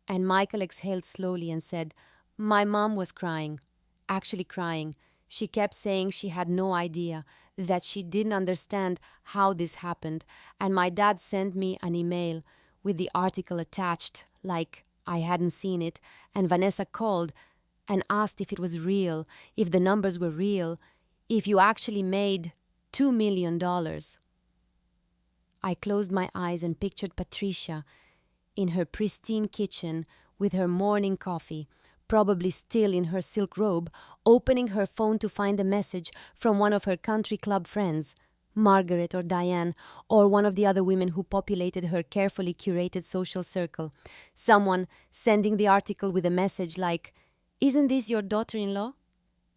And Michael exhaled slowly and said, "My mom was crying, actually crying. She kept saying she had no idea, that she didn't understand how this happened, and my dad sent me an email with the article attached, like I hadn't seen it, and Vanessa called and asked if it was real, if the numbers were real, if you actually made $2 million. I closed my eyes and pictured Patricia in her pristine kitchen with her morning coffee, probably still in her silk robe, opening her phone to find a message from one of her country club friends, Margaret or Diane, or one of the other women who populated her carefully curated social circle. Someone sending the article with a message like, "Isn't this your daughter-in-law?"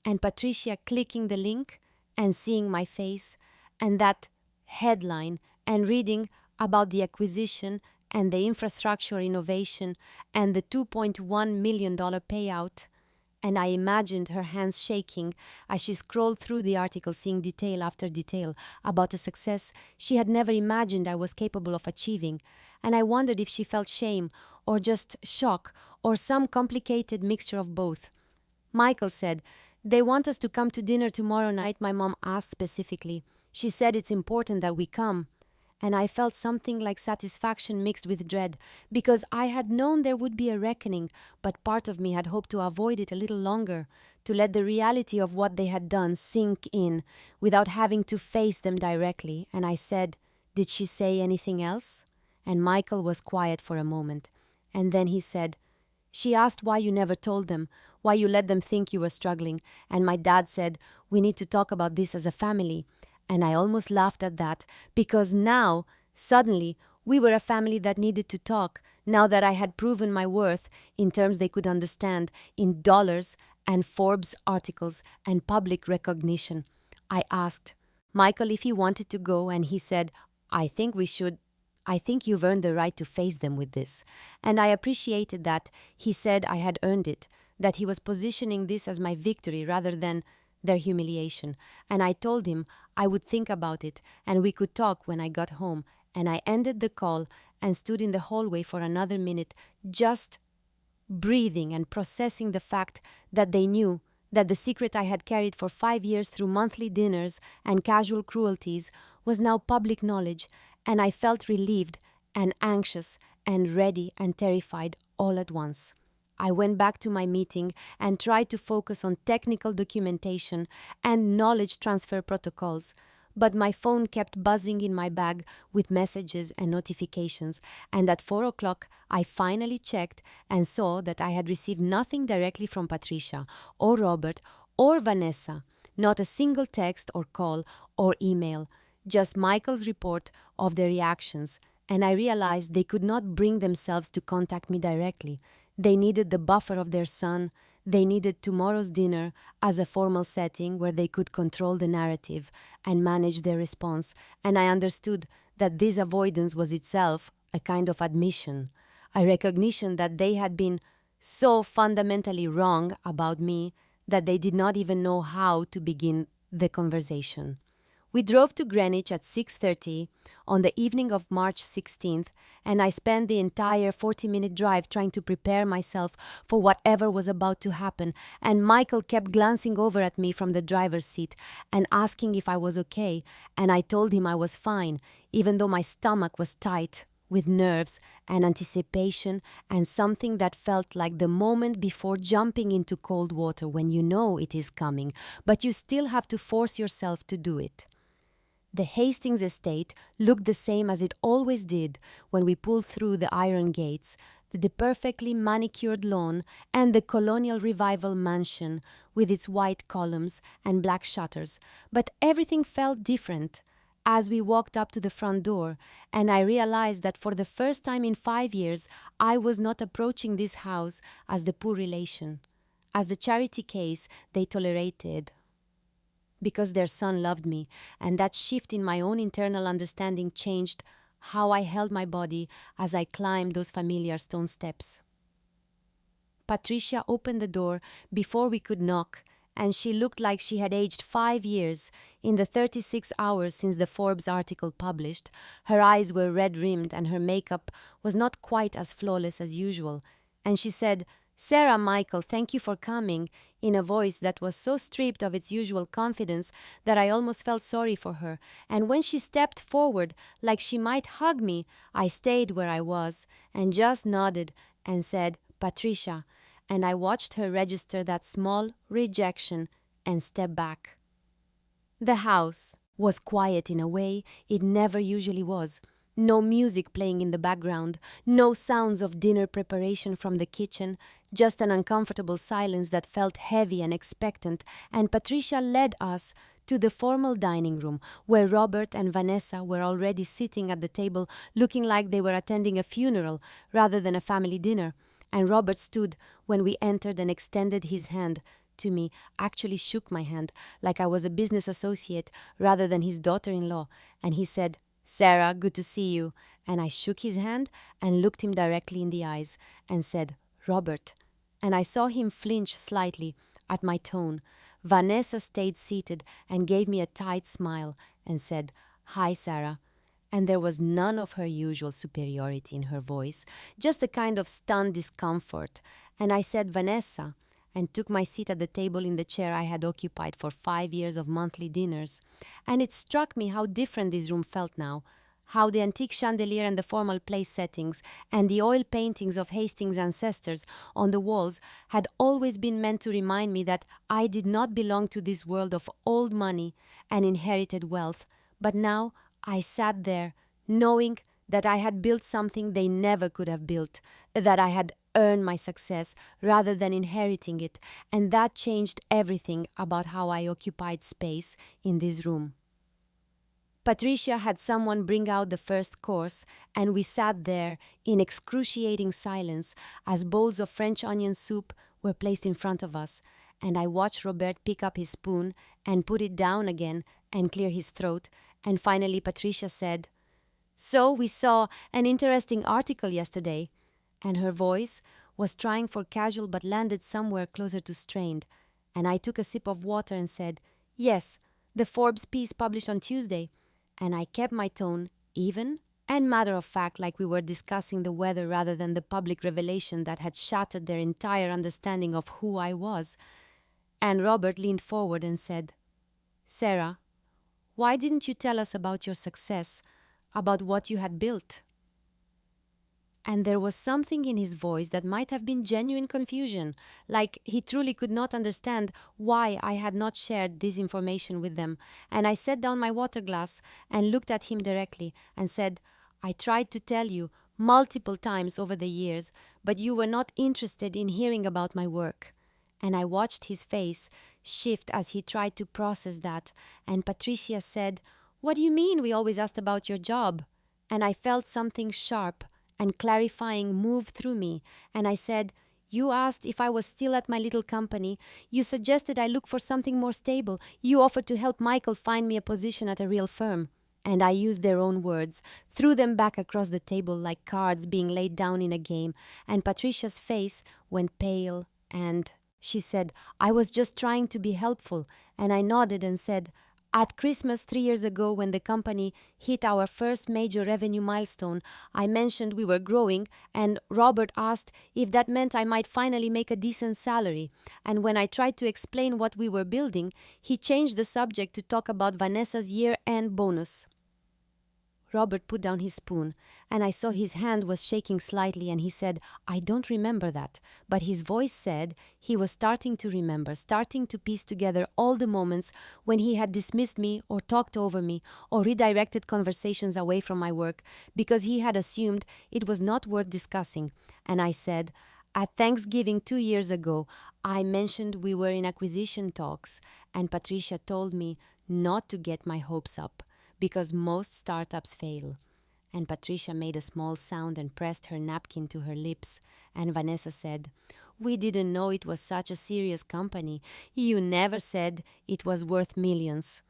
And Patricia clicking the link and seeing my face and that headline and reading about the acquisition and the infrastructure innovation and the $2.1 million payout. And I imagined her hands shaking as she scrolled through the article, seeing detail after detail about a success she had never imagined I was capable of achieving. And I wondered if she felt shame or just shock or some complicated mixture of both. Michael said, "They want us to come to dinner tomorrow night," my mom asked specifically. "She said it's important that we come." And I felt something like satisfaction mixed with dread, because I had known there would be a reckoning, but part of me had hoped to avoid it a little longer, to let the reality of what they had done sink in, without having to face them directly. And I said, "Did she say anything else?" And Michael was quiet for a moment. And then he said, "She asked why you never told them, why you let them think you were struggling. And my dad said, we need to talk about this as a family. And I almost laughed at that, because now, suddenly, we were a family that needed to talk, now that I had proven my worth in terms they could understand, in dollars and Forbes articles and public recognition. I asked Michael if he wanted to go, and he said, I think we should. I think you've earned the right to face them with this. And I appreciated that. He said I had earned it, that he was positioning this as my victory rather than their humiliation. And I told him I would think about it and we could talk when I got home. And I ended the call and stood in the hallway for another minute, just breathing and processing the fact that they knew that the secret I had carried for 5 years through monthly dinners and casual cruelties was now public knowledge, and I felt relieved and anxious and ready and terrified all at once. I went back to my meeting and tried to focus on technical documentation and knowledge transfer protocols, but my phone kept buzzing in my bag with messages and notifications, and at 4 o'clock I finally checked and saw that I had received nothing directly from Patricia or Robert or Vanessa, not a single text or call or email, just Michael's report of their reactions, and I realized they could not bring themselves to contact me directly. They needed the buffer of their son. They needed tomorrow's dinner as a formal setting where they could control the narrative and manage their response, and I understood that this avoidance was itself a kind of admission, a recognition that they had been so fundamentally wrong about me that they did not even know how to begin the conversation. We drove to Greenwich at 6:30 on the evening of March 16th, and I spent the entire 40-minute drive trying to prepare myself for whatever was about to happen, and Michael kept glancing over at me from the driver's seat and asking if I was okay, and I told him I was fine, even though my stomach was tight with nerves and anticipation and something that felt like the moment before jumping into cold water when you know it is coming, but you still have to force yourself to do it. The Hastings estate looked the same as it always did when we pulled through the iron gates, the perfectly manicured lawn and the colonial revival mansion with its white columns and black shutters, but everything felt different as we walked up to the front door, and I realized that for the first time in 5 years I was not approaching this house as the poor relation, as the charity case they tolerated because their son loved me, and that shift in my own internal understanding changed how I held my body as I climbed those familiar stone steps. Patricia opened the door before we could knock, and she looked like she had aged 5 years in the 36 hours since the Forbes article published. Her eyes were red-rimmed and her makeup was not quite as flawless as usual, and she said, "Sarah, Michael, thank you for coming," in a voice that was so stripped of its usual confidence that I almost felt sorry for her. And when she stepped forward like she might hug me, I stayed where I was and just nodded and said, "Patricia," and I watched her register that small rejection and step back. The house was quiet in a way it never usually was. No music playing in the background, no sounds of dinner preparation from the kitchen, just an uncomfortable silence that felt heavy and expectant, and Patricia led us to the formal dining room, where Robert and Vanessa were already sitting at the table looking like they were attending a funeral rather than a family dinner, and Robert stood when we entered and extended his hand to me, actually shook my hand like I was a business associate rather than his daughter-in-law, and he said, "Sarah, good to see you." And I shook his hand and looked him directly in the eyes and said, "Robert." And I saw him flinch slightly at my tone. Vanessa stayed seated and gave me a tight smile and said, "Hi, Sarah." And there was none of her usual superiority in her voice, just a kind of stunned discomfort. And I said, "Vanessa," and took my seat at the table in the chair I had occupied for 5 years of monthly dinners. And it struck me how different this room felt now, how the antique chandelier and the formal place settings and the oil paintings of Hastings' ancestors on the walls had always been meant to remind me that I did not belong to this world of old money and inherited wealth. But now I sat there, knowing that I had built something they never could have built, that I had earned my success rather than inheriting it, and that changed everything about how I occupied space in this room. Patricia had someone bring out the first course, and we sat there in excruciating silence as bowls of French onion soup were placed in front of us, and I watched Robert pick up his spoon and put it down again and clear his throat, and finally Patricia said, "So we saw an interesting article yesterday," and her voice was trying for casual but landed somewhere closer to strained, and I took a sip of water and said, "Yes, the Forbes piece published on Tuesday," and I kept my tone even and matter of fact, like we were discussing the weather rather than the public revelation that had shattered their entire understanding of who I was. And Robert leaned forward and said, "Sarah, why didn't you tell us about your success, about what you had built?" And there was something in his voice that might have been genuine confusion, like he truly could not understand why I had not shared this information with them. And I set down my water glass and looked at him directly and said, "I tried to tell you multiple times over the years, but you were not interested in hearing about my work." And I watched his face shift as he tried to process that. And Patricia said, "What do you mean we always asked about your job?" And I felt something sharp and clarifying move through me, and I said, "You asked if I was still at my little company. You suggested I look for something more stable. You offered to help Michael find me a position at a real firm." And I used their own words, threw them back across the table like cards being laid down in a game, and Patricia's face went pale, and she said, "I was just trying to be helpful," and I nodded and said, "At Christmas 3 years ago, when the company hit our first major revenue milestone, I mentioned we were growing, and Robert asked if that meant I might finally make a decent salary. And when I tried to explain what we were building, he changed the subject to talk about Vanessa's year-end bonus." Robert put down his spoon, and I saw his hand was shaking slightly, and he said, "I don't remember that." But his voice said he was starting to remember, starting to piece together all the moments when he had dismissed me or talked over me or redirected conversations away from my work because he had assumed it was not worth discussing. And I said, "At Thanksgiving 2 years ago, I mentioned we were in acquisition talks, and Patricia told me not to get my hopes up, because most startups fail." And Patricia made a small sound and pressed her napkin to her lips. And Vanessa said, "We didn't know it was such a serious company. You never said it was worth millions."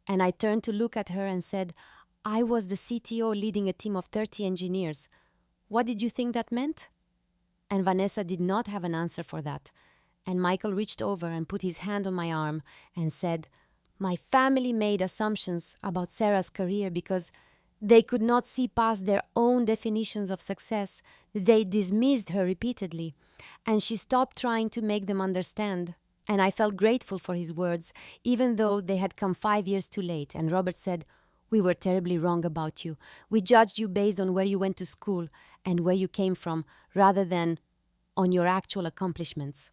And I turned to look at her and said, "I was the CTO leading a team of 30 engineers. What did you think that meant?" And Vanessa did not have an answer for that. And Michael reached over and put his hand on my arm and said, "My family made assumptions about Sarah's career because they could not see past their own definitions of success. They dismissed her repeatedly, and she stopped trying to make them understand." And I felt grateful for his words, even though they had come 5 years too late. And Robert said, "We were terribly wrong about you. We judged you based on where you went to school and where you came from, rather than on your actual accomplishments."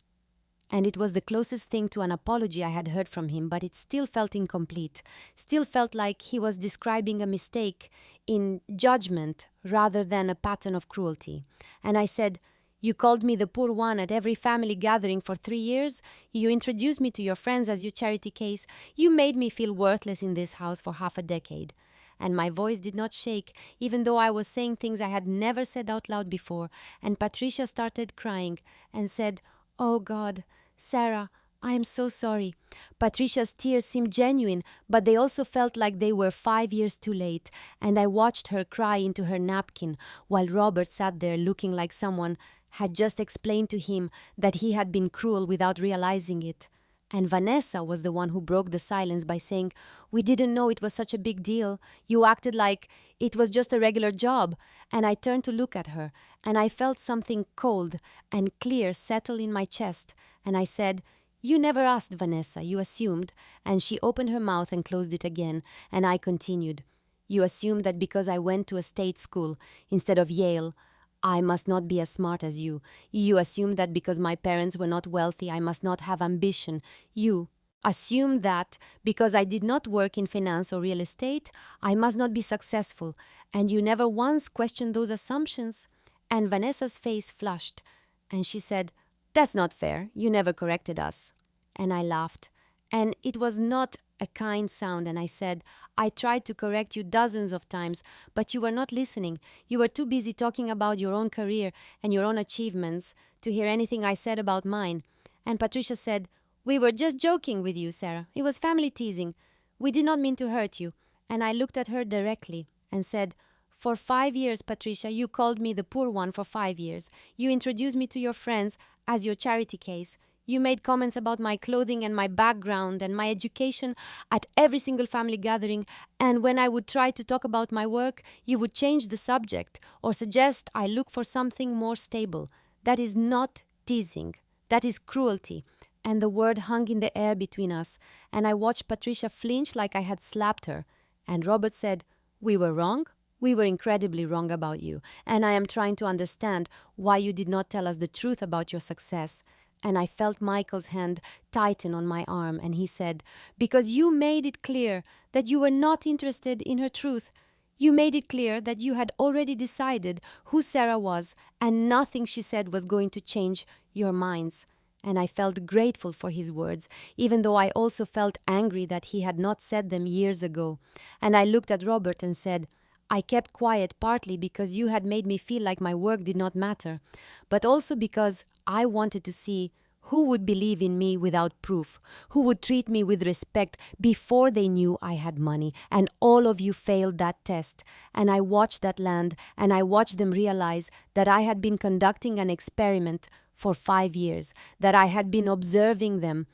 And it was the closest thing to an apology I had heard from him, but it still felt incomplete, still felt like he was describing a mistake in judgment rather than a pattern of cruelty. And I said, "You called me the poor one at every family gathering for 3 years. You introduced me to your friends as your charity case. You made me feel worthless in this house for half a decade." And my voice did not shake, even though I was saying things I had never said out loud before. And Patricia started crying and said, "Oh God, Sarah, I am so sorry." Patricia's tears seemed genuine, but they also felt like they were 5 years too late, and I watched her cry into her napkin while Robert sat there looking like someone had just explained to him that he had been cruel without realizing it. And Vanessa was the one who broke the silence by saying, "We didn't know it was such a big deal. You acted like it was just a regular job." And I turned to look at her, and I felt something cold and clear settle in my chest. And I said, "You never asked, Vanessa, you assumed." And she opened her mouth and closed it again, and I continued, "You assumed that because I went to a state school instead of Yale, I must not be as smart as you. You assumed that because my parents were not wealthy, I must not have ambition. You Assumed that because I did not work in finance or real estate, I must not be successful, and you never once questioned those assumptions." And Vanessa's face flushed, and she said, "That's not fair. You never corrected us." And I laughed, and it was not a kind sound, and I said, "I tried to correct you dozens of times, but you were not listening. You were too busy talking about your own career and your own achievements to hear anything I said about mine." And Patricia said, "We were just joking with you, Sarah. It was family teasing. We did not mean to hurt you." And I looked at her directly and said, "For 5 years, Patricia, you called me the poor one for 5 years. You introduced me to your friends as your charity case. You made comments about my clothing and my background and my education at every single family gathering, and when I would try to talk about my work, you would change the subject or suggest I look for something more stable. That is not teasing. That is cruelty." And the word hung in the air between us, and I watched Patricia flinch like I had slapped her. And Robert said, "We were wrong. We were incredibly wrong about you, and I am trying to understand why you did not tell us the truth about your success." And I felt Michael's hand tighten on my arm, and he said, "Because you made it clear that you were not interested in her truth. You made it clear that you had already decided who Sarah was, and nothing she said was going to change your minds." And I felt grateful for his words, even though I also felt angry that he had not said them years ago. And I looked at Robert and said, "I kept quiet partly because you had made me feel like my work did not matter, but also because I wanted to see who would believe in me without proof, who would treat me with respect before they knew I had money, and all of you failed that test." And I watched that land, and I watched them realize that I had been conducting an experiment for 5 years, that I had been observing them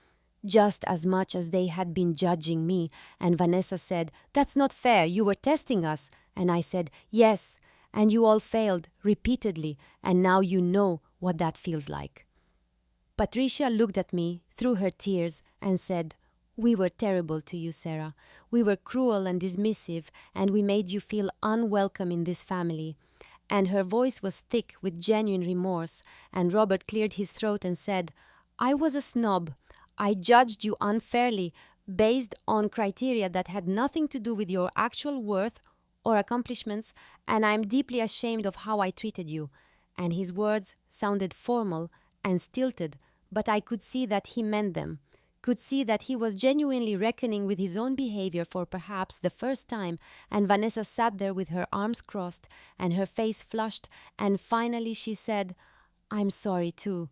just as much as they had been judging me. And Vanessa said, "That's not fair. You were testing us." And I said, "Yes, and you all failed repeatedly, and now you know what that feels like." Patricia looked at me through her tears and said, "We were terrible to you, Sarah. We were cruel and dismissive, and we made you feel unwelcome in this family." And her voice was thick with genuine remorse, and Robert cleared his throat and said, "I was a snob. I judged you unfairly based on criteria that had nothing to do with your actual worth or accomplishments, and I am deeply ashamed of how I treated you." And his words sounded formal and stilted, but I could see that he meant them, could see that he was genuinely reckoning with his own behavior for perhaps the first time. And Vanessa sat there with her arms crossed and her face flushed, and finally she said, "I'm sorry too."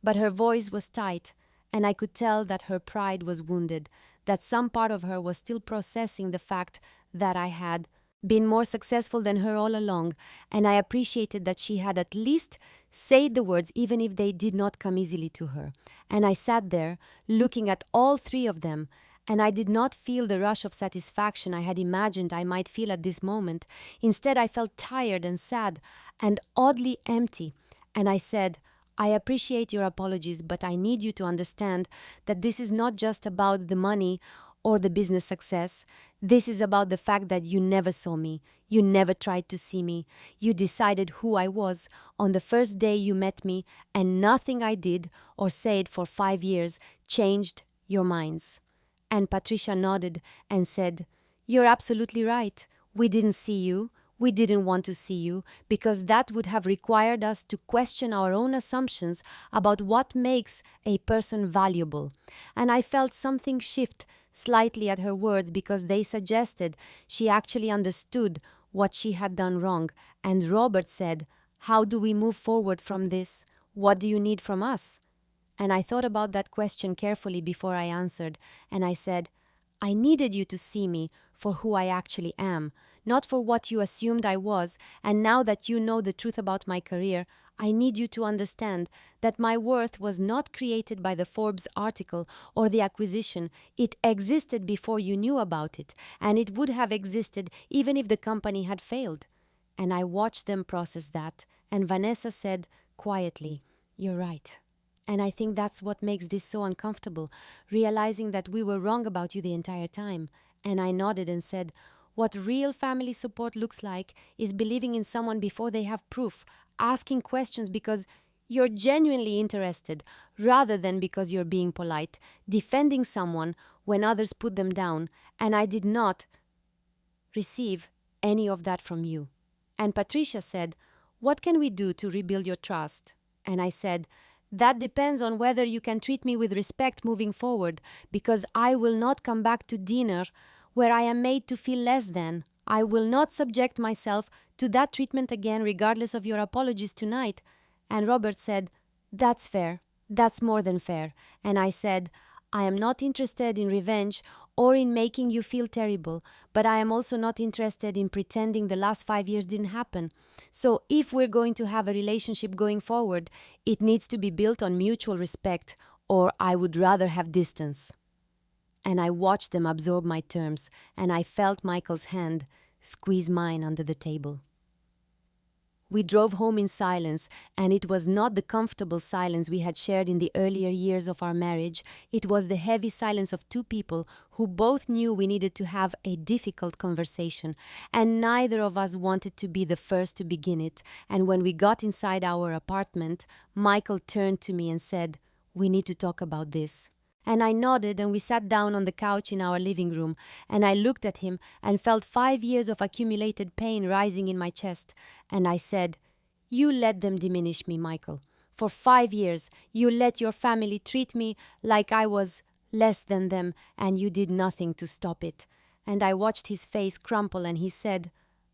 But her voice was tight, and I could tell that her pride was wounded, that some part of her was still processing the fact that I had been more successful than her all along, and I appreciated that she had at least said the words even if they did not come easily to her. And I sat there looking at all three of them, and I did not feel the rush of satisfaction I had imagined I might feel at this moment. Instead, I felt tired and sad and oddly empty. And I said, "I appreciate your apologies, but I need you to understand that this is not just about the money or the business success. This is about the fact that you never saw me. You never tried to see me. You decided who I was on the first day you met me, and nothing I did or said for 5 years changed your minds." And Patricia nodded and said, "You're absolutely right. We didn't see you. We didn't want to see you, because that would have required us to question our own assumptions about what makes a person valuable." And I felt something shift slightly at her words, because they suggested she actually understood what she had done wrong. And Robert said, "How do we move forward from this? What do you need from us?" And I thought about that question carefully before I answered, and I said, "I needed you to see me for who I actually am, not for what you assumed I was. And now that you know the truth about my career, I need you to understand that my worth was not created by the Forbes article or the acquisition. It existed before you knew about it, and it would have existed even if the company had failed." And I watched them process that, and Vanessa said quietly, "You're right." And I think that's what makes this so uncomfortable, realizing that we were wrong about you the entire time. And I nodded and said, "What real family support looks like is believing in someone before they have proof, asking questions because You're genuinely interested, rather than because you're being polite, defending someone when others put them down, and I did not receive any of that from you." And Patricia said, "What can we do to rebuild your trust?" And I said, "That depends on whether you can treat me with respect moving forward, because I will not come back to dinner where I am made to feel less than. I will not subject myself to that treatment again, regardless of your apologies tonight." And Robert said, "That's fair. That's more than fair." And I said, "I am not interested in revenge or in making you feel terrible, but I am also not interested in pretending the last 5 years didn't happen. So if we're going to have a relationship going forward, it needs to be built on mutual respect, or I would rather have distance." And I watched them absorb my terms, and I felt Michael's hand squeeze mine under the table. We drove home in silence, and it was not the comfortable silence we had shared in the earlier years of our marriage. It was the heavy silence of two people who both knew we needed to have a difficult conversation, and neither of us wanted to be the first to begin it. And when we got inside our apartment, Michael turned to me and said, "We need to talk about this." And I nodded, and we sat down on the couch in our living room, and I looked at him and felt 5 years of accumulated pain rising in my chest. And I said, "You let them diminish me, Michael. For 5 years, you let your family treat me like I was less than them, and you did nothing to stop it." And I watched his face crumple, and he said,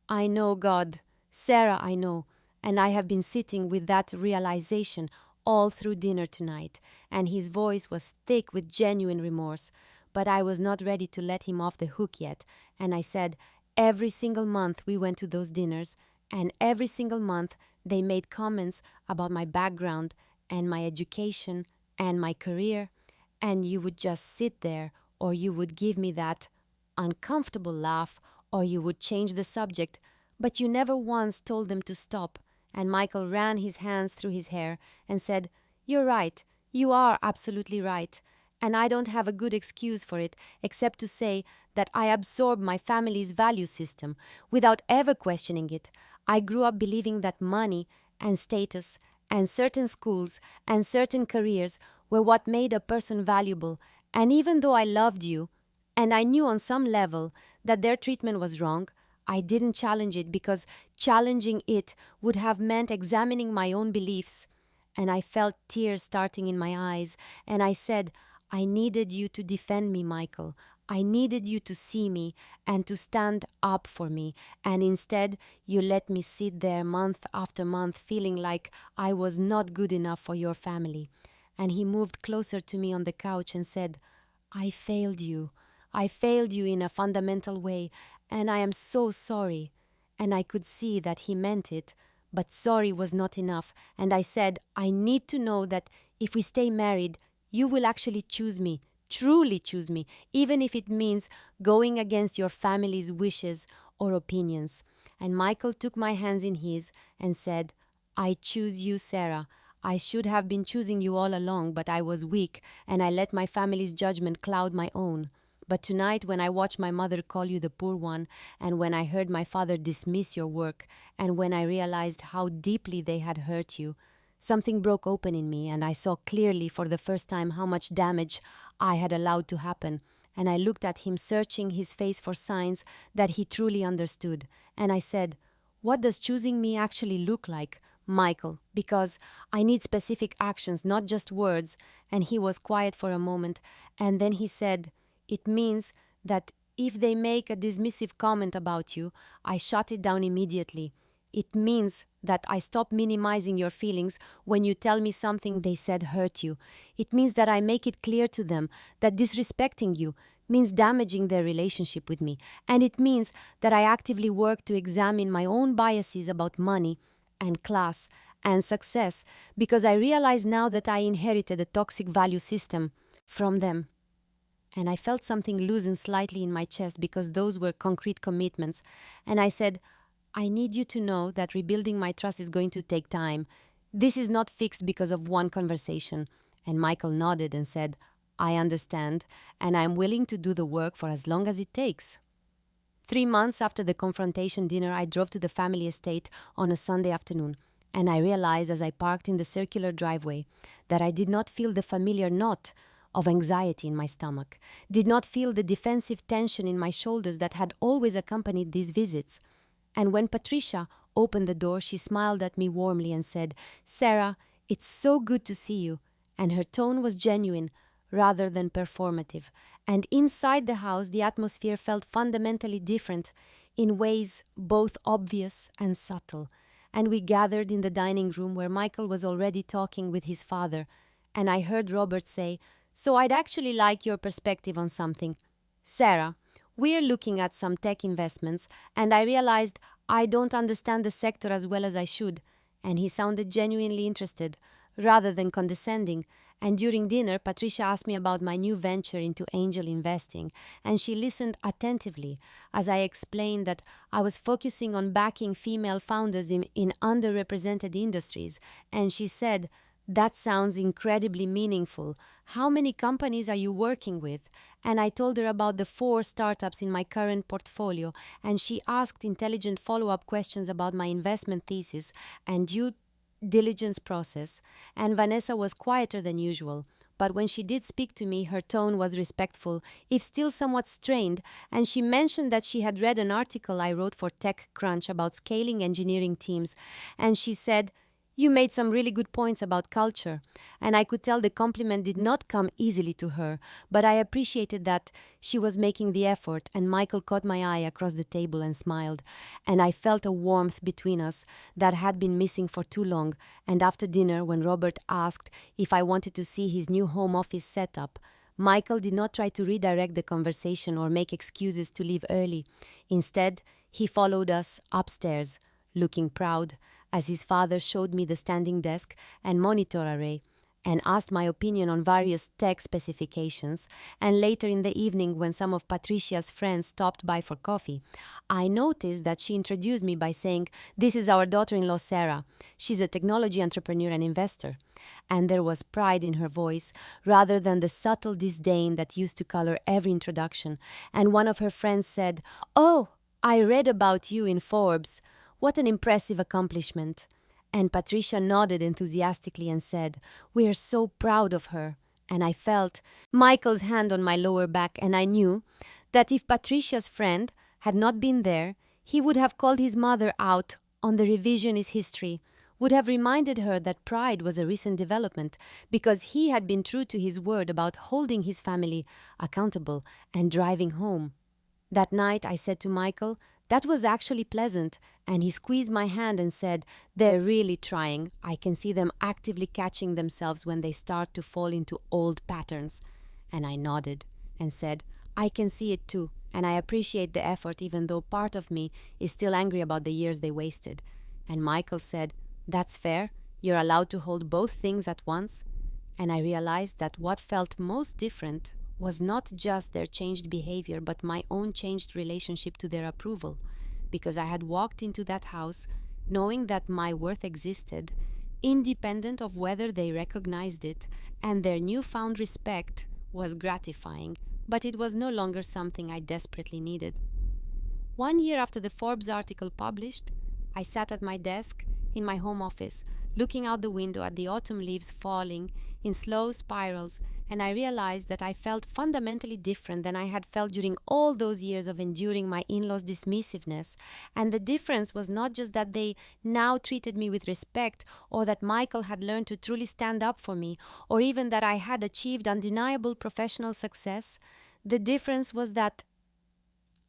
"I know, God. Sarah, I know. And I have been sitting with that realization all through dinner tonight." And his voice was thick with genuine remorse. But I was not ready to let him off the hook yet. And I said, "Every single month we went to those dinners, and every single month they made comments about my background and my education and my career, and you would just sit there, or you would give me that uncomfortable laugh, or you would change the subject, but you never once told them to stop." And Michael ran his hands through his hair and said, "You're right. You are absolutely right. And I don't have a good excuse for it, except to say that I absorbed my family's value system without ever questioning it. I grew up believing that money and status and certain schools and certain careers were what made a person valuable. And even though I loved you, and I knew on some level that their treatment was wrong, I didn't challenge it, because challenging it would have meant examining my own beliefs." And I felt tears starting in my eyes, and I said, "I needed you to defend me, Michael. I needed you to see me and to stand up for me, and instead you let me sit there month after month feeling like I was not good enough for your family." And he moved closer to me on the couch and said, "I failed you. I failed you in a fundamental way, and I am so sorry." And I could see that he meant it, but sorry was not enough. And I said, "I need to know that if we stay married, you will actually choose me, truly choose me, even if it means going against your family's wishes or opinions." And Michael took my hands in his and said, "I choose you, Sarah. I should have been choosing you all along, but I was weak, and I let my family's judgment cloud my own. But tonight, when I watched my mother call you the poor one, and when I heard my father dismiss your work, and when I realized how deeply they had hurt you, something broke open in me, and I saw clearly for the first time how much damage I had allowed to happen. And I looked at him, searching his face for signs that he truly understood. And I said, "What does choosing me actually look like, Michael? Because I need specific actions, not just words." And he was quiet for a moment, and then he said, "It means that if they make a dismissive comment about you, I shut it down immediately. It means that I stop minimizing your feelings when you tell me something they said hurt you. It means that I make it clear to them that disrespecting you means damaging their relationship with me. And it means that I actively work to examine my own biases about money and class and success, because I realize now that I inherited a toxic value system from them." And I felt something loosen slightly in my chest, because those were concrete commitments. And I said, "I need you to know that rebuilding my trust is going to take time. This is not fixed because of one conversation." And Michael nodded and said, "I understand, and I'm willing to do the work for as long as it takes." 3 months after the confrontation dinner, I drove to the family estate on a Sunday afternoon. And I realized as I parked in the circular driveway that I did not feel the familiar knot of anxiety in my stomach, did not feel the defensive tension in my shoulders that had always accompanied these visits. And when Patricia opened the door, she smiled at me warmly and said, "Sarah, it's so good to see you." And her tone was genuine rather than performative. And inside the house, the atmosphere felt fundamentally different in ways both obvious and subtle. And we gathered in the dining room where Michael was already talking with his father. And I heard Robert say, "So I'd actually like your perspective on something. Sarah, we're looking at some tech investments, and I realized I don't understand the sector as well as I should." And he sounded genuinely interested, rather than condescending. And during dinner, Patricia asked me about my new venture into angel investing, and she listened attentively as I explained that I was focusing on backing female founders in underrepresented industries. And she said, "That sounds incredibly meaningful. How many companies are you working with?" And I told her about the 4 startups in my current portfolio, and she asked intelligent follow-up questions about my investment thesis and due diligence process. And Vanessa was quieter than usual, but when she did speak to me, her tone was respectful, if still somewhat strained, and she mentioned that she had read an article I wrote for TechCrunch about scaling engineering teams, and she said, "You made some really good points about culture." And I could tell the compliment did not come easily to her, but I appreciated that she was making the effort, and Michael caught my eye across the table and smiled. And I felt a warmth between us that had been missing for too long. And after dinner, when Robert asked if I wanted to see his new home office setup, Michael did not try to redirect the conversation or make excuses to leave early. Instead, he followed us upstairs, looking proud, as his father showed me the standing desk and monitor array, and asked my opinion on various tech specifications. And later in the evening, when some of Patricia's friends stopped by for coffee, I noticed that she introduced me by saying, "This is our daughter-in-law, Sarah. She's a technology entrepreneur and investor." And there was pride in her voice, rather than the subtle disdain that used to color every introduction. And one of her friends said, "Oh, I read about you in Forbes. What an impressive accomplishment." And Patricia nodded enthusiastically and said, "We are so proud of her." And I felt Michael's hand on my lower back, and I knew that if Patricia's friend had not been there, he would have called his mother out on the revisionist history, would have reminded her that pride was a recent development, because he had been true to his word about holding his family accountable and driving home. That night I said to Michael, "That was actually pleasant," and he squeezed my hand and said, "They're really trying. I can see them actively catching themselves when they start to fall into old patterns." And I nodded and said, "I can see it too, and I appreciate the effort even though part of me is still angry about the years they wasted." And Michael said, "That's fair. You're allowed to hold both things at once." And I realized that what felt most different was not just their changed behavior, but my own changed relationship to their approval, because I had walked into that house knowing that my worth existed, independent of whether they recognized it, and their newfound respect was gratifying, but it was no longer something I desperately needed. 1 year after the Forbes article published, I sat at my desk in my home office, looking out the window at the autumn leaves falling in slow spirals, and I realized that I felt fundamentally different than I had felt during all those years of enduring my in-laws' dismissiveness. And the difference was not just that they now treated me with respect, or that Michael had learned to truly stand up for me, or even that I had achieved undeniable professional success. The difference was that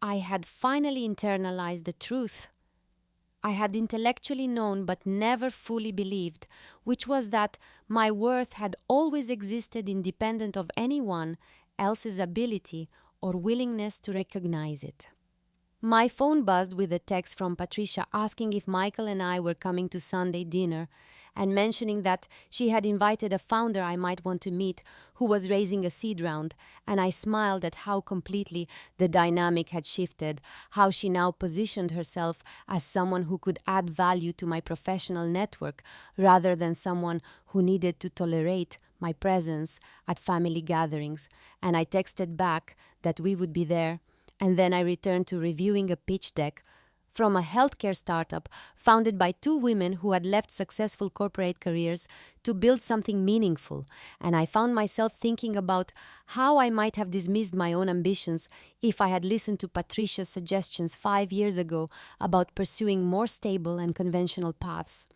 I had finally internalized the truth I had intellectually known but never fully believed, which was that my worth had always existed independent of anyone else's ability or willingness to recognize it. My phone buzzed with a text from Patricia asking if Michael and I were coming to Sunday dinner, and mentioning that she had invited a founder I might want to meet who was raising a seed round, and I smiled at how completely the dynamic had shifted, how she now positioned herself as someone who could add value to my professional network rather than someone who needed to tolerate my presence at family gatherings. And I texted back that we would be there, and then I returned to reviewing a pitch deck from a healthcare startup founded by two women who had left successful corporate careers to build something meaningful, and I found myself thinking about how I might have dismissed my own ambitions if I had listened to Patricia's suggestions 5 years ago about pursuing more stable and conventional paths.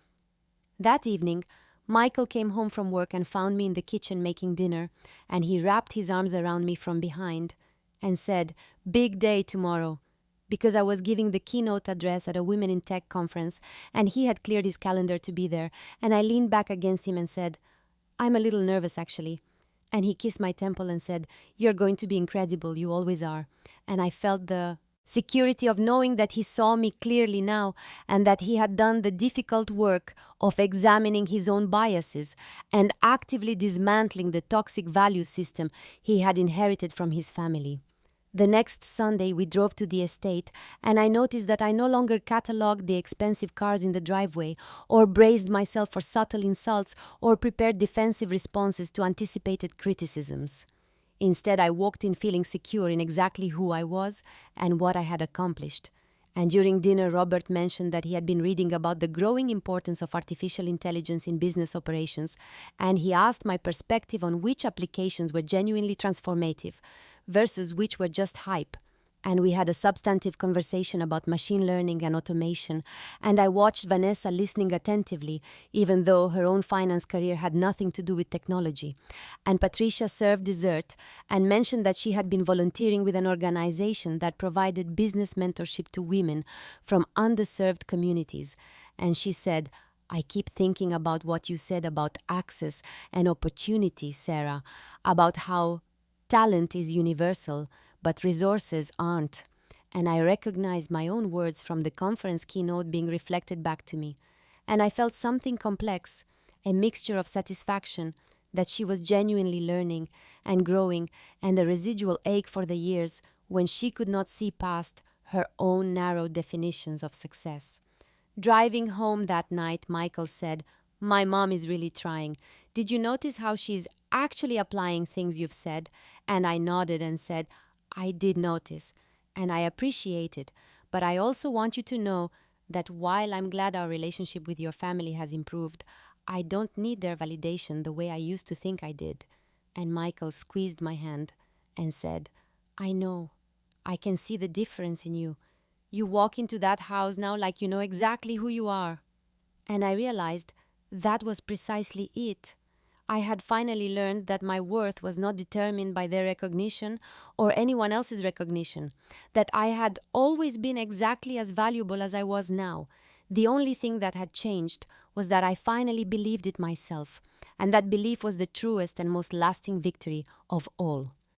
That evening, Michael came home from work and found me in the kitchen making dinner, and he wrapped his arms around me from behind and said, "Big day tomorrow," because I was giving the keynote address at a Women in Tech conference, and he had cleared his calendar to be there, and I leaned back against him and said, "I'm a little nervous, actually." And he kissed my temple and said, "You're going to be incredible, you always are." And I felt the security of knowing that he saw me clearly now and that he had done the difficult work of examining his own biases and actively dismantling the toxic value system he had inherited from his family. The next Sunday, we drove to the estate, and I noticed that I no longer catalogued the expensive cars in the driveway, or braced myself for subtle insults, or prepared defensive responses to anticipated criticisms. Instead, I walked in feeling secure in exactly who I was and what I had accomplished. And during dinner, Robert mentioned that he had been reading about the growing importance of artificial intelligence in business operations, and he asked my perspective on which applications were genuinely transformative versus which were just hype. And we had a substantive conversation about machine learning and automation, and I watched Vanessa listening attentively, even though her own finance career had nothing to do with technology. And Patricia served dessert and mentioned that she had been volunteering with an organization that provided business mentorship to women from underserved communities. And she said, "I keep thinking about what you said about access and opportunity, Sarah, about how talent is universal, but resources aren't." And I recognized my own words from the conference keynote being reflected back to me. And I felt something complex, a mixture of satisfaction that she was genuinely learning and growing, and a residual ache for the years when she could not see past her own narrow definitions of success. Driving home that night, Michael said, "My mom is really trying. Did you notice how she's actually applying things you've said?" And I nodded and said, "I did notice, and I appreciate it, but I also want you to know that while I'm glad our relationship with your family has improved, I don't need their validation the way I used to think I did." And Michael squeezed my hand and said, "I know. I can see the difference in you. You walk into that house now like you know exactly who you are." And I realized that was precisely it. I had finally learned that my worth was not determined by their recognition or anyone else's recognition, that I had always been exactly as valuable as I was now. The only thing that had changed was that I finally believed it myself, and that belief was the truest and most lasting victory of all.